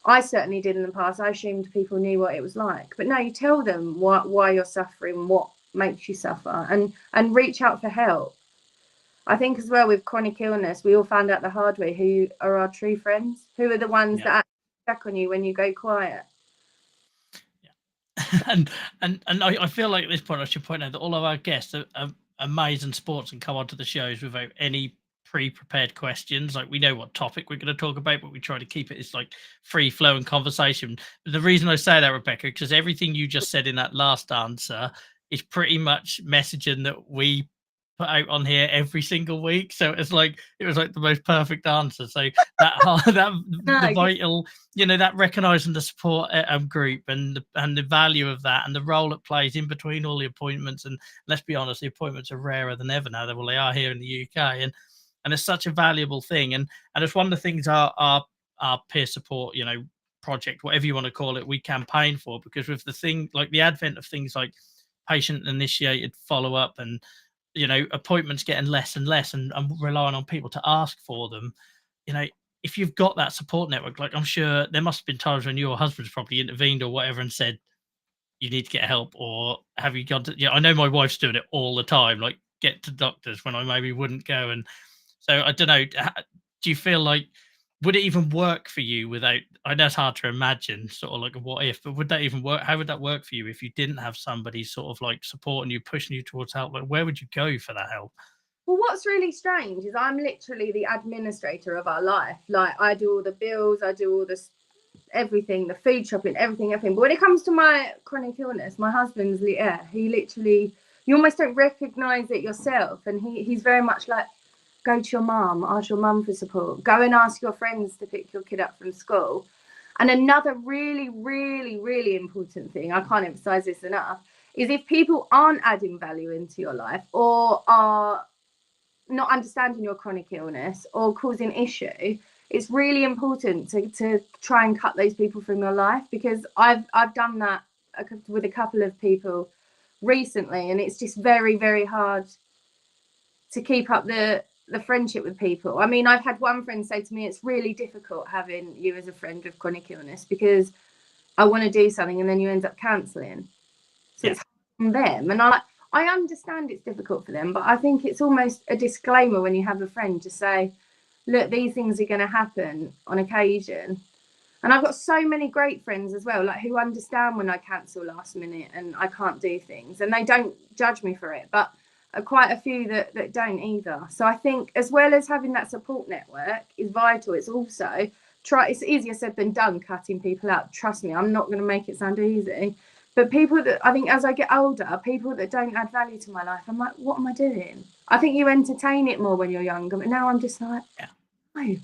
I certainly did in the past, I assumed people knew what it was like. But no, you tell them why you're suffering, what makes you suffer, and reach out for help. I think as well with chronic illness, we all found out the hard way who are our true friends, who are the ones that actually check on you when you go quiet. And I feel like at this point I should point out that all of our guests are amazing sports and come onto the shows without any pre-prepared questions. Like we know what topic we're going to talk about, but we try to keep it as like free flowing conversation. But the reason I say that, Rebecca, because everything you just said in that last answer is pretty much messaging that we put out on here every single week. So it was like the most perfect answer. So the vital, you know, that recognizing the support group and the value of that and the role it plays in between all the appointments. And let's be honest, the appointments are rarer than ever now. Well, they are here in the UK, and it's such a valuable thing. And it's one of the things our peer support, you know, project, whatever you want to call it, we campaign for, because with the thing like the advent of things like patient initiated follow-up and, you know, appointments getting less and less and relying on people to ask for them, you know, if you've got that support network, like I'm sure there must have been times when your husband's probably intervened or whatever and said, you need to get help, or have you gone to, I know my wife's doing it all the time, like get to doctors when I maybe wouldn't go. And so I don't know, do you feel like, would it even work for you without, I know it's hard to imagine sort of like a what if, but would that even work? How would that work for you if you didn't have somebody sort of like supporting you, pushing you towards help? Like where would you go for that help? Well, what's really strange is I'm literally the administrator of our life. Like I do all the bills, I do all this, everything, the food shopping, everything. But when it comes to my chronic illness, my husband's, he literally, you almost don't recognize it yourself. And he's very much like, go to your mum, ask your mum for support, go and ask your friends to pick your kid up from school. And another really, really, really important thing, I can't emphasize this enough, is if people aren't adding value into your life or are not understanding your chronic illness or causing issue, it's really important to try and cut those people from your life, because I've done that with a couple of people recently, and it's just very, very hard to keep up the friendship with people. I mean, I've had one friend say to me, it's really difficult having you as a friend with chronic illness because I want to do something and then you end up cancelling. So it's on them. And I understand it's difficult for them, but I think it's almost a disclaimer when you have a friend to say, look, these things are going to happen on occasion. And I've got so many great friends as well, like who understand when I cancel last minute and I can't do things, and they don't judge me for it, but quite a few that don't either. So I think as well as having that support network is vital, it's also it's easier said than done cutting people out. Trust me, I'm not going to make it sound easy. But people that, I think as I get older, people that don't add value to my life, I'm like, what am I doing? I think you entertain it more when you're younger, but now I'm just like, no.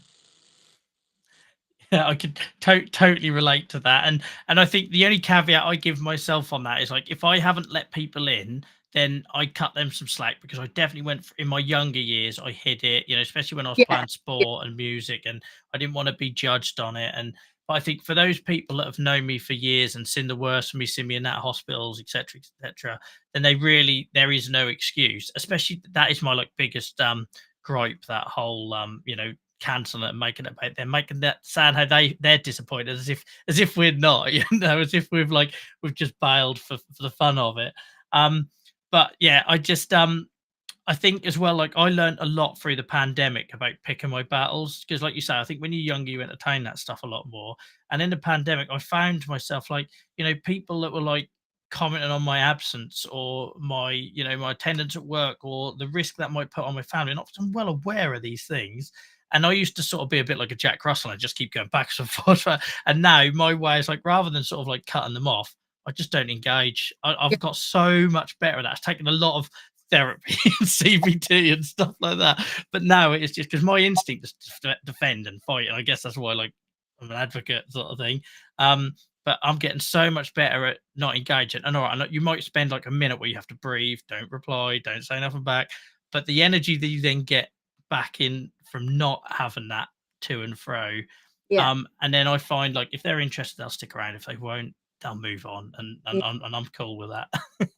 Yeah, I could totally relate to that. And I think the only caveat I give myself on that is, like, if I haven't let people in, then I cut them some slack, because I definitely went in my younger years, I hid it, especially when I was playing sport and music, and I didn't want to be judged on it. And but I think for those people that have known me for years and seen the worst of me, seen me in that hospitals, etc., then there is no excuse. Especially that is my biggest gripe, that whole canceling it and making it about them, making that sound how they're disappointed, as if we're not, as if we've just bailed for the fun of it. But yeah, I think as well, I learned a lot through the pandemic about picking my battles, because like you say, I think when you're younger, you entertain that stuff a lot more. And in the pandemic, I found myself people that were commenting on my absence or my my attendance at work or the risk that might put on my family, and I'm well aware of these things. And I used to sort of be a bit like a Jack Russell and just keep going back and forth. And now my way is rather than sort of cutting them off, I just don't engage. I've got so much better at that. It's taken a lot of therapy and CBT and stuff like that. But now it's just because my instinct is to defend and fight. And I guess that's why I'm an advocate sort of thing. But I'm getting so much better at not engaging. And all right, you might spend a minute where you have to breathe, don't reply, don't say nothing back. But the energy that you then get back in from not having that to and fro. And then I find if they're interested, they'll stick around. If they won't, they'll move on, and I'm cool with that.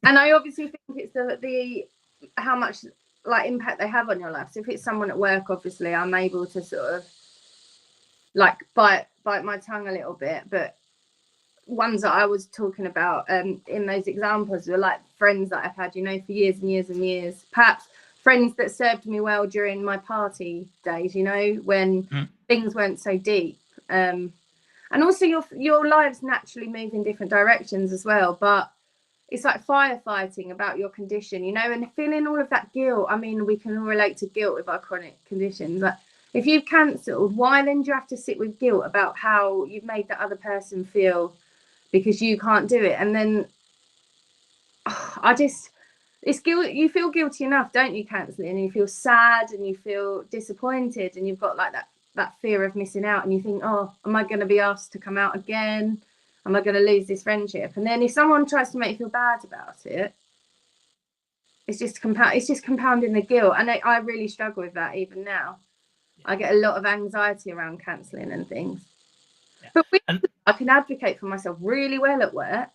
And I obviously think it's the how much impact they have on your life. So if it's someone at work, obviously I'm able to sort of bite my tongue a little bit, but ones that I was talking about in those examples were friends that I've had for years and years and years, perhaps friends that served me well during my party days, when things weren't so deep. And also your lives naturally move in different directions as well, but it's like firefighting about your condition, and feeling all of that guilt. I mean, we can all relate to guilt with our chronic conditions. If you've cancelled, why then do you have to sit with guilt about how you've made the other person feel because you can't do it? And then it's guilt. You feel guilty enough, don't you, cancelling? And you feel sad and you feel disappointed, and you've got that fear of missing out, and you think, oh, am I going to be asked to come out again? Am I going to lose this friendship? And then if someone tries to make you feel bad about it, it's just compounding the guilt. And I really struggle with that even now. I get a lot of anxiety around cancelling and things. But I can advocate for myself really well at work.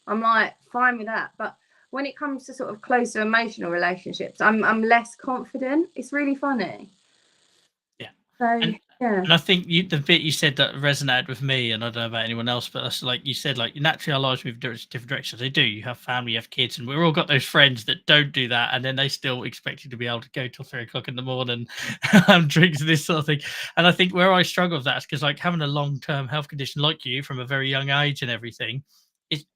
I'm fine with that. But when it comes to sort of closer emotional relationships, I'm less confident. It's really funny. Yeah. So and I think the bit you said that resonated with me, and I don't know about anyone else, but that's you said, naturally our lives move different directions. They do. You have family, you have kids, and we've all got those friends that don't do that, and then they still expect you to be able to go till 3 o'clock in the morning, drinks and this sort of thing. And I think where I struggle with that is because having a long-term health condition like you from a very young age and everything,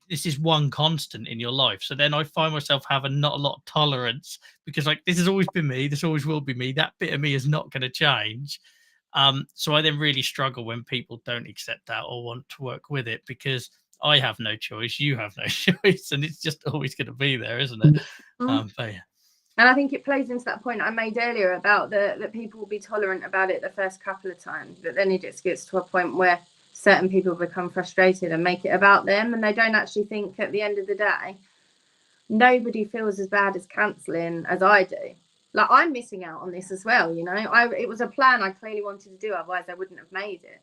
this is one constant in your life. So then I find myself having not a lot of tolerance, because this has always been me, this always will be me, that bit of me is not going to change. So I then really struggle when people don't accept that or want to work with it, because I have no choice, you have no choice, and it's just always going to be there, isn't it? But yeah. And I think it plays into that point I made earlier about that people will be tolerant about it the first couple of times, but then it just gets to a point where certain people become frustrated and make it about them, and they don't actually think at the end of the day, nobody feels as bad as cancelling as I do. Like, I'm missing out on this as well, you know. It was a plan I clearly wanted to do, otherwise I wouldn't have made it.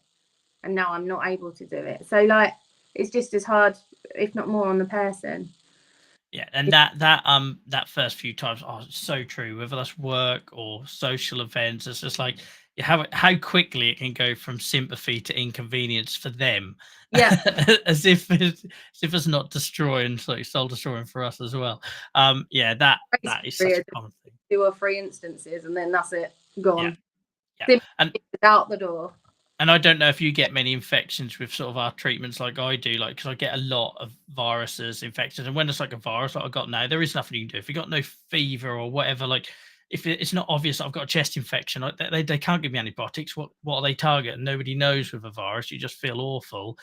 And now I'm not able to do it. So, like, it's just as hard, if not more, on the person. Yeah, and that first few times, it's so true. Whether that's work or social events, it's just like how quickly it can go from sympathy to inconvenience for them. Yeah. as if it's not destroying, like soul destroying for us as well. Yeah, that is such a common thing. 2 or 3 instances, and then that's it, gone. Yeah. And out the door. And I don't know if you get many infections with sort of our treatments like I do, like, because I get a lot of viruses, infections. And when it's like a virus like I've got now, there is nothing you can do. If you've got no fever or whatever, like if it's not obvious that I've got a chest infection, like they can't give me antibiotics. What are they targeting? Nobody knows with a virus. You just feel awful.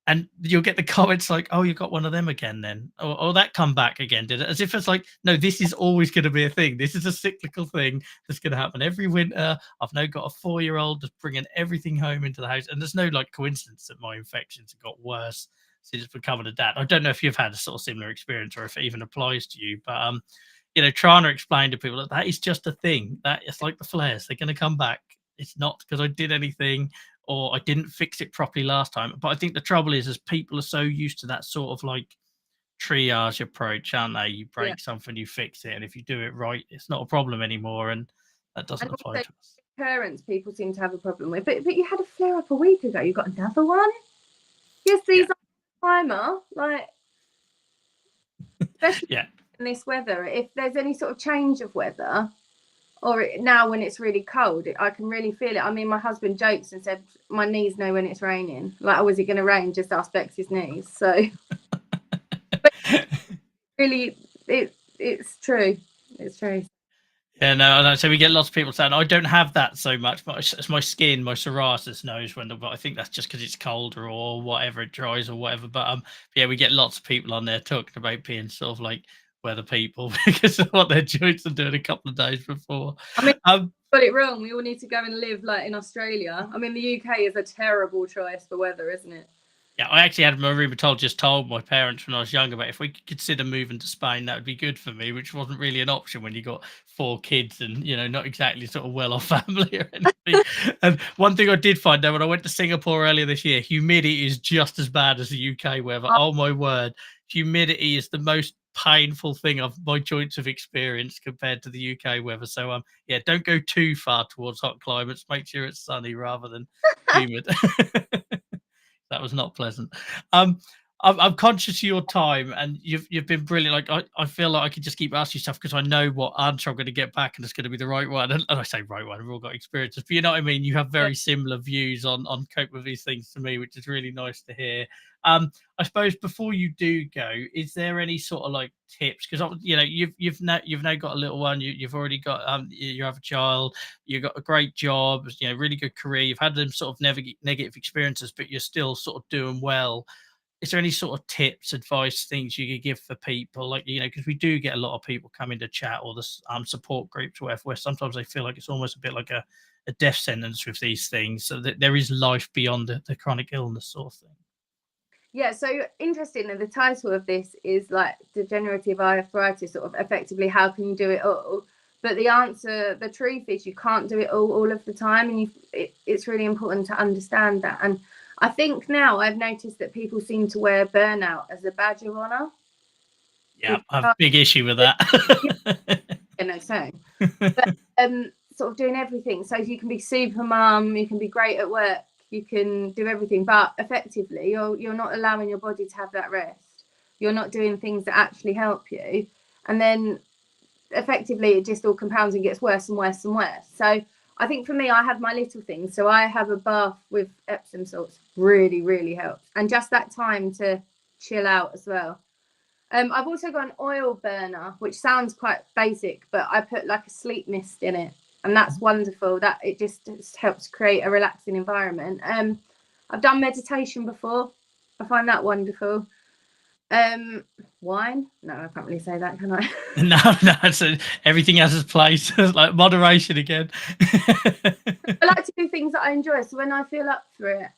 And you'll get the comments like, oh, you got one of them again then. Or that come back again, did it? As if it's like, no, this is always going to be a thing. This is a cyclical thing that's going to happen every winter. I've now got a 4-year-old just bringing everything home into the house. And there's no like coincidence that my infections have got worse since becoming a dad. I don't know if you've had a sort of similar experience or if it even applies to you. But, trying to explain to people that is just a thing. That it's like the flares. They're going to come back. It's not because I did anything or I didn't fix it properly last time. But I think the trouble is people are so used to that sort of like triage approach, aren't they? You break something, you fix it, and if you do it right, it's not a problem anymore. And that doesn't apply to us. Currents, people seem to have a problem with. But you had a flare up a week ago. You got another one? Yes, these are timer, like, especially in this weather. If there's any sort of change of weather, or now when it's really cold, I can really feel it. I mean, my husband jokes and said, my knees know when it's raining. Like, oh, is it going to rain? Just ask Bex's knees. So, but really, it's true. It's true. Yeah, no. So we get lots of people saying, I don't have that so much, but it's my skin, my psoriasis knows when. But I think that's just because it's colder or whatever, it dries or whatever. But yeah, we get lots of people on there talking about being sort of like weather people because of what their joints are doing a couple of days before. I mean, got it wrong. We all need to go and live like in Australia. I mean, the UK is a terrible choice for weather, isn't it? Yeah, I actually had my rheumatologist told my parents when I was younger about if we could consider moving to Spain, that would be good for me, which wasn't really an option when you got 4 kids and, not exactly sort of well-off family or anything. And one thing I did find out when I went to Singapore earlier this year, humidity is just as bad as the UK weather. Oh my word. Humidity is the most painful thing my joints have experienced compared to the UK weather. So yeah, don't go too far towards hot climates. Make sure it's sunny rather than humid. That was not pleasant. I'm conscious of your time, and you've been brilliant. Like I feel like I could just keep asking you stuff because I know what answer I'm going to get back, and it's going to be the right one. And I say right one, we've all got experiences, but you know what I mean. You have very similar views on cope with these things to me, which is really nice to hear. I suppose before you do go, is there any sort of like tips? Because you've now got a little one. You've already got you have a child. You've got a great job. Really good career. You've had them sort of negative experiences, but you're still sort of doing well. Is there any sort of tips, advice, things you could give for people? Like, because we do get a lot of people coming to chat or the support groups, where sometimes they feel like it's almost a bit like a death sentence with these things. So that there is life beyond the chronic illness sort of thing. Yeah, so interestingly, the title of this is like Degenerative Arthritis, sort of effectively, how can you do it all? But the truth is you can't do it all of the time. And it's really important to understand that. And I think now I've noticed that people seem to wear burnout as a badge of honor. Yeah, I have a big issue with that. But, sort of doing everything. So you can be super mum, you can be great at work, you can do everything, but effectively you're not allowing your body to have that rest. You're not doing things that actually help you, and then effectively it just all compounds and gets worse and worse and worse. So I think for me, I have my little things. So I have a bath with Epsom salts, really, really helps, and just that time to chill out as well. I've also got an oil burner, which sounds quite basic, but I put like a sleep mist in it, and that's wonderful. That it just helps create a relaxing environment. I've done meditation before. I find that wonderful. Wine? No, I can't really say that, can I? No. So everything has its place. Like moderation again. I like to do things that I enjoy. So when I feel up for it,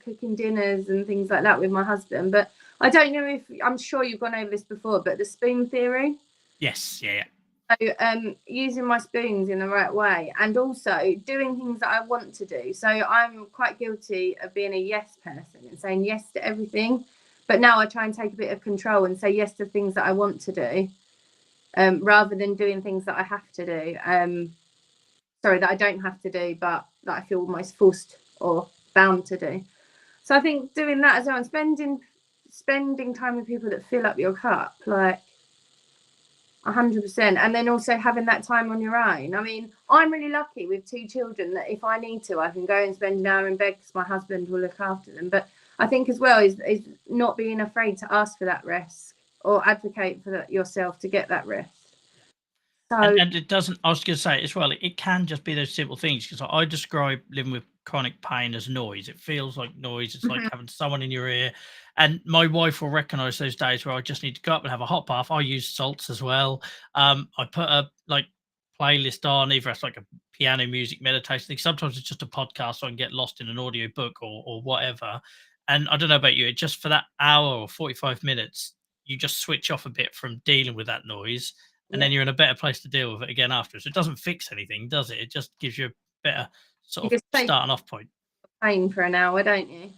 cooking dinners and things like that with my husband. But I don't know if, I'm sure you've gone over this before, but the spoon theory. Yes, yeah. So using my spoons in the right way, and also doing things that I want to do. So I'm quite guilty of being a yes person and saying yes to everything. But now I try and take a bit of control and say yes to things that I want to do, rather than doing things that I have to do. That I don't have to do, but that I feel almost forced or bound to do. So I think doing that as well, and spending time with people that fill up your cup, like 100%. And then also having that time on your own. I mean, I'm really lucky with 2 children that if I need to, I can go and spend an hour in bed because my husband will look after them. But I think as well is not being afraid to ask for that rest or advocate for that yourself to get that rest. So, and it doesn't, I was going to say as well, it can just be those simple things, because I describe living with chronic pain as noise. It feels like noise. It's like having someone in your ear. And my wife will recognize those days where I just need to go up and have a hot bath. I use salts as well. I put a playlist on, either it's like a piano music meditation thing. Sometimes it's just a podcast, so I can get lost in an audio book or whatever. And I don't know about you, it just for that hour or 45 minutes, you just switch off a bit from dealing with that noise. And then you're in a better place to deal with it again afterwards. It doesn't fix anything, does it? It just gives you a better sort of starting off point. Pain for an hour, don't you?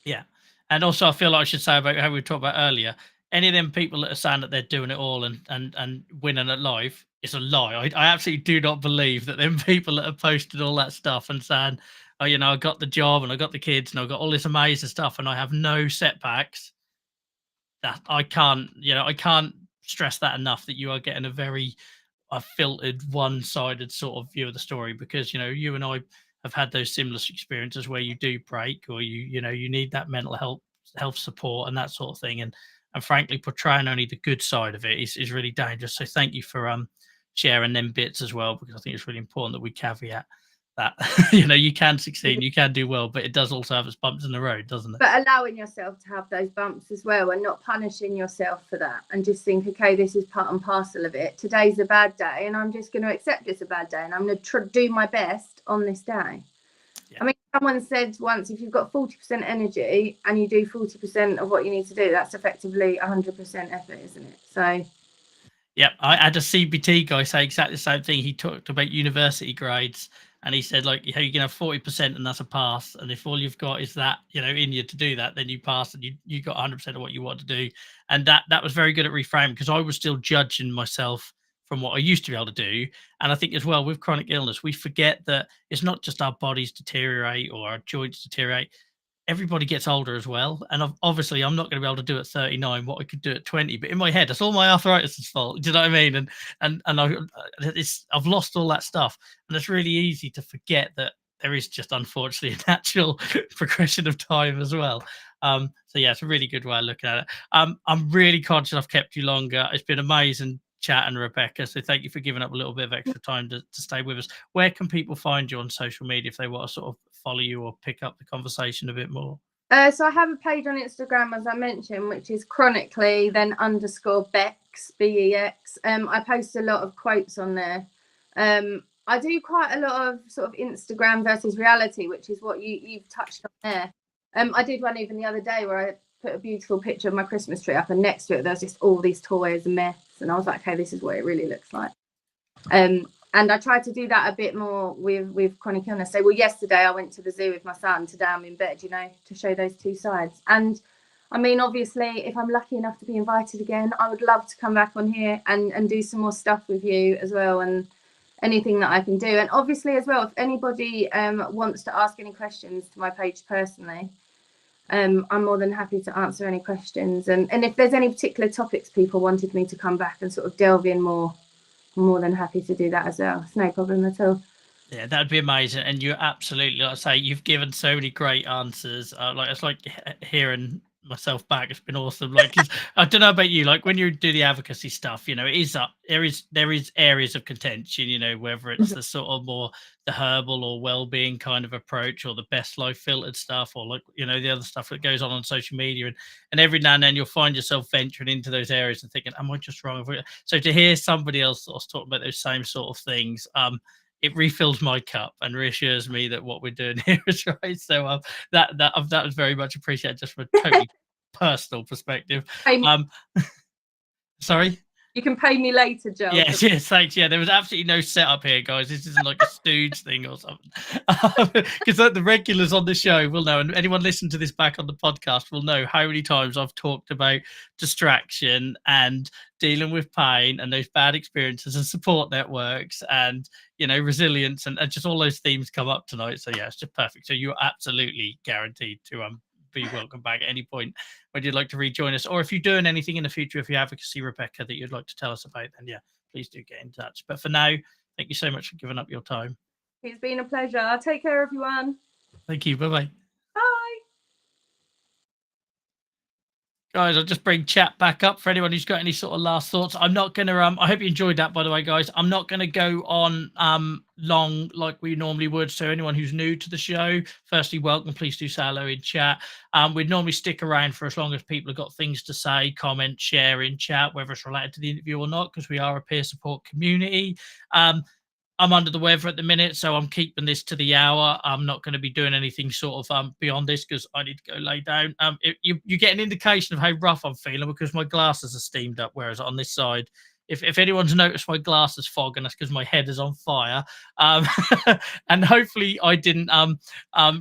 Yeah. And also I feel like I should say about how we talked about earlier, any of them people that are saying that they're doing it all and winning at life, it's a lie. I absolutely do not believe that them people that have posted all that stuff and saying, oh, I got the job and I got the kids and I got all this amazing stuff and I have no setbacks. That I can't stress that enough, that you are getting a very filtered, one-sided sort of view of the story, because you and I have had those similar experiences where you do break, or you need that mental health support and that sort of thing, and frankly portraying only the good side of it is really dangerous. So thank you for sharing them bits as well, because I think it's really important that we caveat that you can succeed, you can do well, but it does also have its bumps in the road, doesn't it? But allowing yourself to have those bumps as well, and not punishing yourself for that, and just think, okay, this is part and parcel of it. Today's a bad day and I'm just going to accept it's a bad day and I'm going to do my best on this day. I mean, someone said once, if you've got 40% energy and you do 40% of what you need to do, that's effectively 100% effort, isn't it? So yeah, I had a CBT guy say exactly the same thing. He talked about university grades, and he said, like, you can have 40% and that's a pass. And if all you've got is that, in you to do that, then you pass and you got 100% of what you want to do. And that was very good at reframing, because I was still judging myself from what I used to be able to do. And I think as well, with chronic illness, we forget that it's not just our bodies deteriorate or our joints deteriorate. Everybody gets older as well. And obviously I'm not going to be able to do at 39 what I could do at 20, but in my head, it's all my arthritis' fault. Do you know what I mean? And I've lost all that stuff. And it's really easy to forget that there is just, unfortunately, a natural progression of time as well. So yeah, it's a really good way of looking at it. I'm really conscious I've kept you longer. It's been amazing chatting, Rebecca. So thank you for giving up a little bit of extra time to stay with us. Where can people find you on social media if they want to sort of follow you or pick up the conversation a bit more? So I have a page on Instagram, as I mentioned, which is chronically then _ Bex, BEX. I post a lot of quotes on there. I do quite a lot of sort of Instagram versus reality, which is what you've touched on there. I did one even the other day where I put a beautiful picture of my Christmas tree up, and next to it there's just all these toys and myths, and I was like, okay, this is what it really looks like. And I tried to do that a bit more with chronic illness. So, yesterday I went to the zoo with my son. Today I'm in bed, to show those two sides. And I mean, obviously, if I'm lucky enough to be invited again, I would love to come back on here and do some more stuff with you as well, and anything that I can do. And obviously as well, if anybody wants to ask any questions to my page personally, I'm more than happy to answer any questions. And if there's any particular topics people wanted me to come back and sort of delve in more, I'm more than happy to do that as well. It's no problem at all. Yeah, that'd be amazing. And you're absolutely, like I say, you've given so many great answers. It's like hearing myself back. It's been awesome. Like, 'cause I don't know about you, like when you do the advocacy stuff, it is up. There is areas of contention, whether it's the sort of more the herbal or well-being kind of approach, or the best life filtered stuff, or like the other stuff that goes on social media, and every now and then you'll find yourself venturing into those areas and thinking, am I just wrong? So to hear somebody else sort of talk about those same sort of things, it refills my cup and reassures me that what we're doing here is right. So that was very much appreciated, just from a totally personal perspective. Sorry. You can pay me later, Joe. Yes, thanks. Yeah, there was absolutely no setup here, guys. This isn't like a stooge thing or something. Because the regulars on the show will know, and anyone listening to this back on the podcast will know how many times I've talked about distraction and dealing with pain and those bad experiences and support networks and resilience and just all those themes come up tonight. So yeah, it's just perfect. So you're absolutely guaranteed to be welcome back at any point when you'd like to rejoin us, or if you're doing anything in the future of your advocacy, Rebecca, that you'd like to tell us about, then yeah, please do get in touch. But for now, thank you so much for giving up your time. It's been a pleasure. Take care, everyone. Thank you. Bye-bye. Bye. Guys, I'll just bring chat back up for anyone who's got any sort of last thoughts. I'm not going to, I hope you enjoyed that, by the way, guys. I'm not going to go on long like we normally would. So anyone who's new to the show, firstly, welcome. Please do say hello in chat. We'd normally stick around for as long as people have got things to say, comment, share in chat, whether it's related to the interview or not, because we are a peer support community. I'm under the weather at the minute, so I'm keeping this to the hour. I'm not going to be doing anything sort of beyond this because I need to go lay down. You get an indication of how rough I'm feeling because my glasses are steamed up, whereas on this side, if anyone's noticed my glasses fogging, that's because my head is on fire. And hopefully I didn't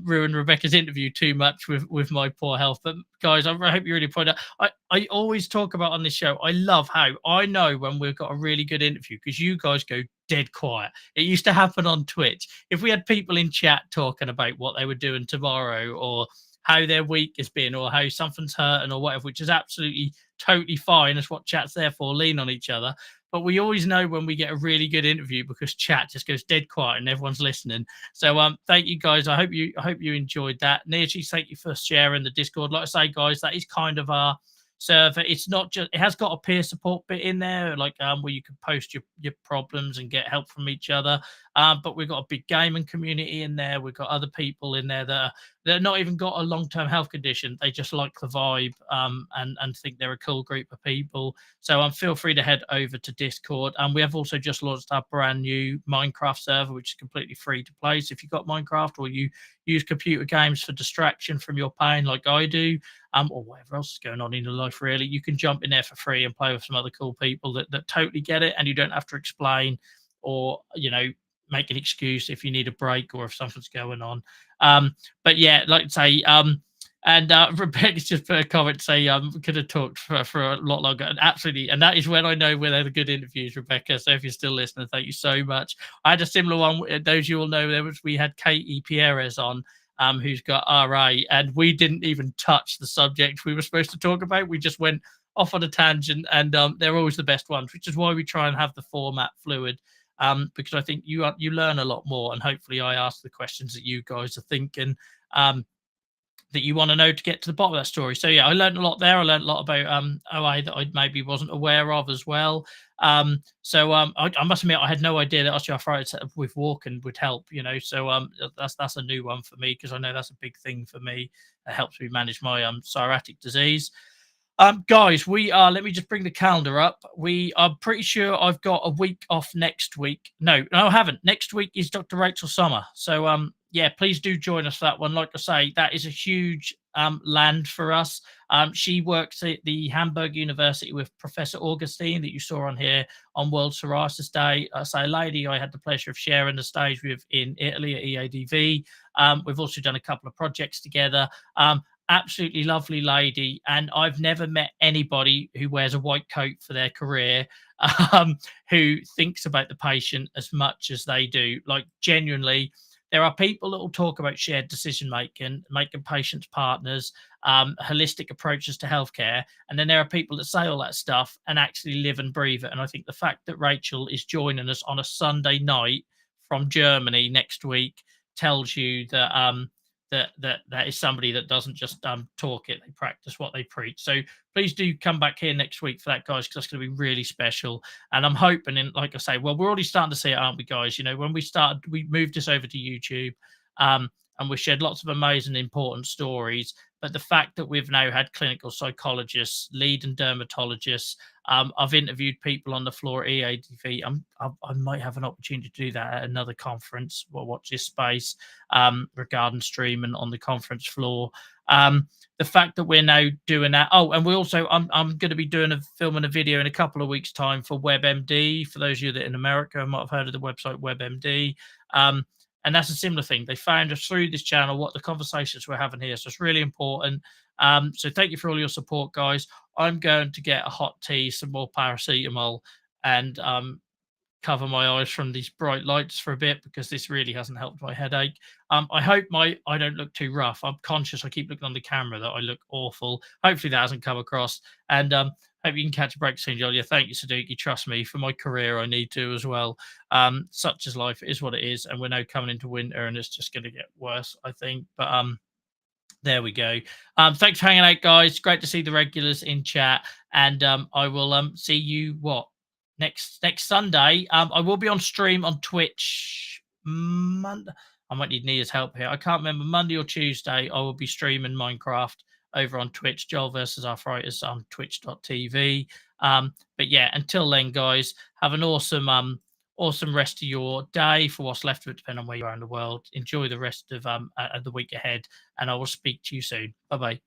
ruin Rebecca's interview too much with my poor health. But guys, I hope you really point out. I always talk about on this show, I love how I know when we've got a really good interview because you guys go dead quiet. It used to happen on Twitch. If we had people in chat talking about what they were doing tomorrow or how their week has been or how something's hurting or whatever, which is absolutely totally fine. That's what chat's there for, lean on each other. But we always know when we get a really good interview because chat just goes dead quiet and everyone's listening. So thank you guys. I hope you enjoyed that. Neerji, thank you for sharing the Discord. Like I say, guys, that is kind of our server. It's not just, it has got a peer support bit in there, like where you can post your problems and get help from each other. But we've got a big gaming community in there. We've got other people in there that are not even got a long-term health condition. They just like the vibe and think they're a cool group of people. So feel free to head over to Discord. And we have also just launched our brand new Minecraft server, which is completely free to play. So if you've got Minecraft or you use computer games for distraction from your pain like I do, or whatever else is going on in your life, really, you can jump in there for free and play with some other cool people that totally get it, and you don't have to explain or make an excuse if you need a break or if something's going on. But yeah, like I say, and Rebecca's just put a comment say could have talked for a lot longer, and absolutely, and that is when I know when they're the good interviews, Rebecca. So if you're still listening, thank you so much. I had a similar one. Those you all know, we had Katie Pierres on, who's got RA, and we didn't even touch the subject we were supposed to talk about. We just went off on a tangent, and they're always the best ones, which is why we try and have the format fluid. Because I think you learn a lot more, and hopefully I ask the questions that you guys are thinking that you want to know to get to the bottom of that story. So yeah, I learned a lot there. I learned a lot about OA that I maybe wasn't aware of as well. I must admit I had no idea that osteoarthritis with walking would help. So that's a new one for me because I know that's a big thing for me. It helps me manage my psoriatic disease. Guys, we are, let me just bring the calendar up. We are pretty sure I've got a week off next week. No, I haven't. Next week is Dr. Rachel Sommer. So, yeah, please do join us for that one. Like I say, that is a huge land for us. She works at the Hamburg University with Professor Augustine that you saw on here on World Psoriasis Day. So a lady I had the pleasure of sharing the stage with in Italy at EADV. We've also done a couple of projects together. Absolutely lovely lady, and I've never met anybody who wears a white coat for their career who thinks about the patient as much as they do. Like, genuinely, there are people that will talk about shared decision making patients partners, holistic approaches to healthcare, and then there are people that say all that stuff and actually live and breathe it. And I think the fact that Rachel is joining us on a Sunday night from Germany next week tells you that that is somebody that doesn't just talk it, they practice what they preach. So please do come back here next week for that, guys, because that's going to be really special. And I'm hoping, and like I say, well, we're already starting to see it, aren't we, guys? You know, when we started, we moved this over to YouTube, and we shared lots of amazing, important stories. But the fact that we've now had clinical psychologists, lead and dermatologists, I've interviewed people on the floor at EADV. I might have an opportunity to do that at another conference. We'll watch this space regarding streaming on the conference floor. The fact that we're now doing that. Oh, and we also, I'm going to be filming a video in a couple of weeks' time for WebMD. For those of you that in America might have heard of the website WebMD. And that's a similar thing. They found us through this channel, what the conversations we're having here. So it's really important. So thank you for all your support, guys. I'm going to get a hot tea, some more paracetamol, and cover my eyes from these bright lights for a bit, because this really hasn't helped my headache. I hope I don't look too rough. I'm conscious. I keep looking on the camera that I look awful. Hopefully that hasn't come across. And hope you can catch a break soon, Julia. Thank you, Sudoku. Trust me, for my career, I need to as well. Such is life. It is what it is. And we're now coming into winter, and it's just going to get worse, I think. But there we go. Thanks for hanging out, guys. Great to see the regulars in chat. And I will see you next Sunday. I will be on stream on Twitch Monday. I might need Nia's help here. I can't remember, Monday or Tuesday. I will be streaming Minecraft over on Twitch, Joel versus Arthritis on twitch.tv. But yeah, until then, guys, have an awesome rest of your day, for what's left of it, depending on where you are in the world. Enjoy the rest of the week ahead, and I will speak to you soon. Bye-bye.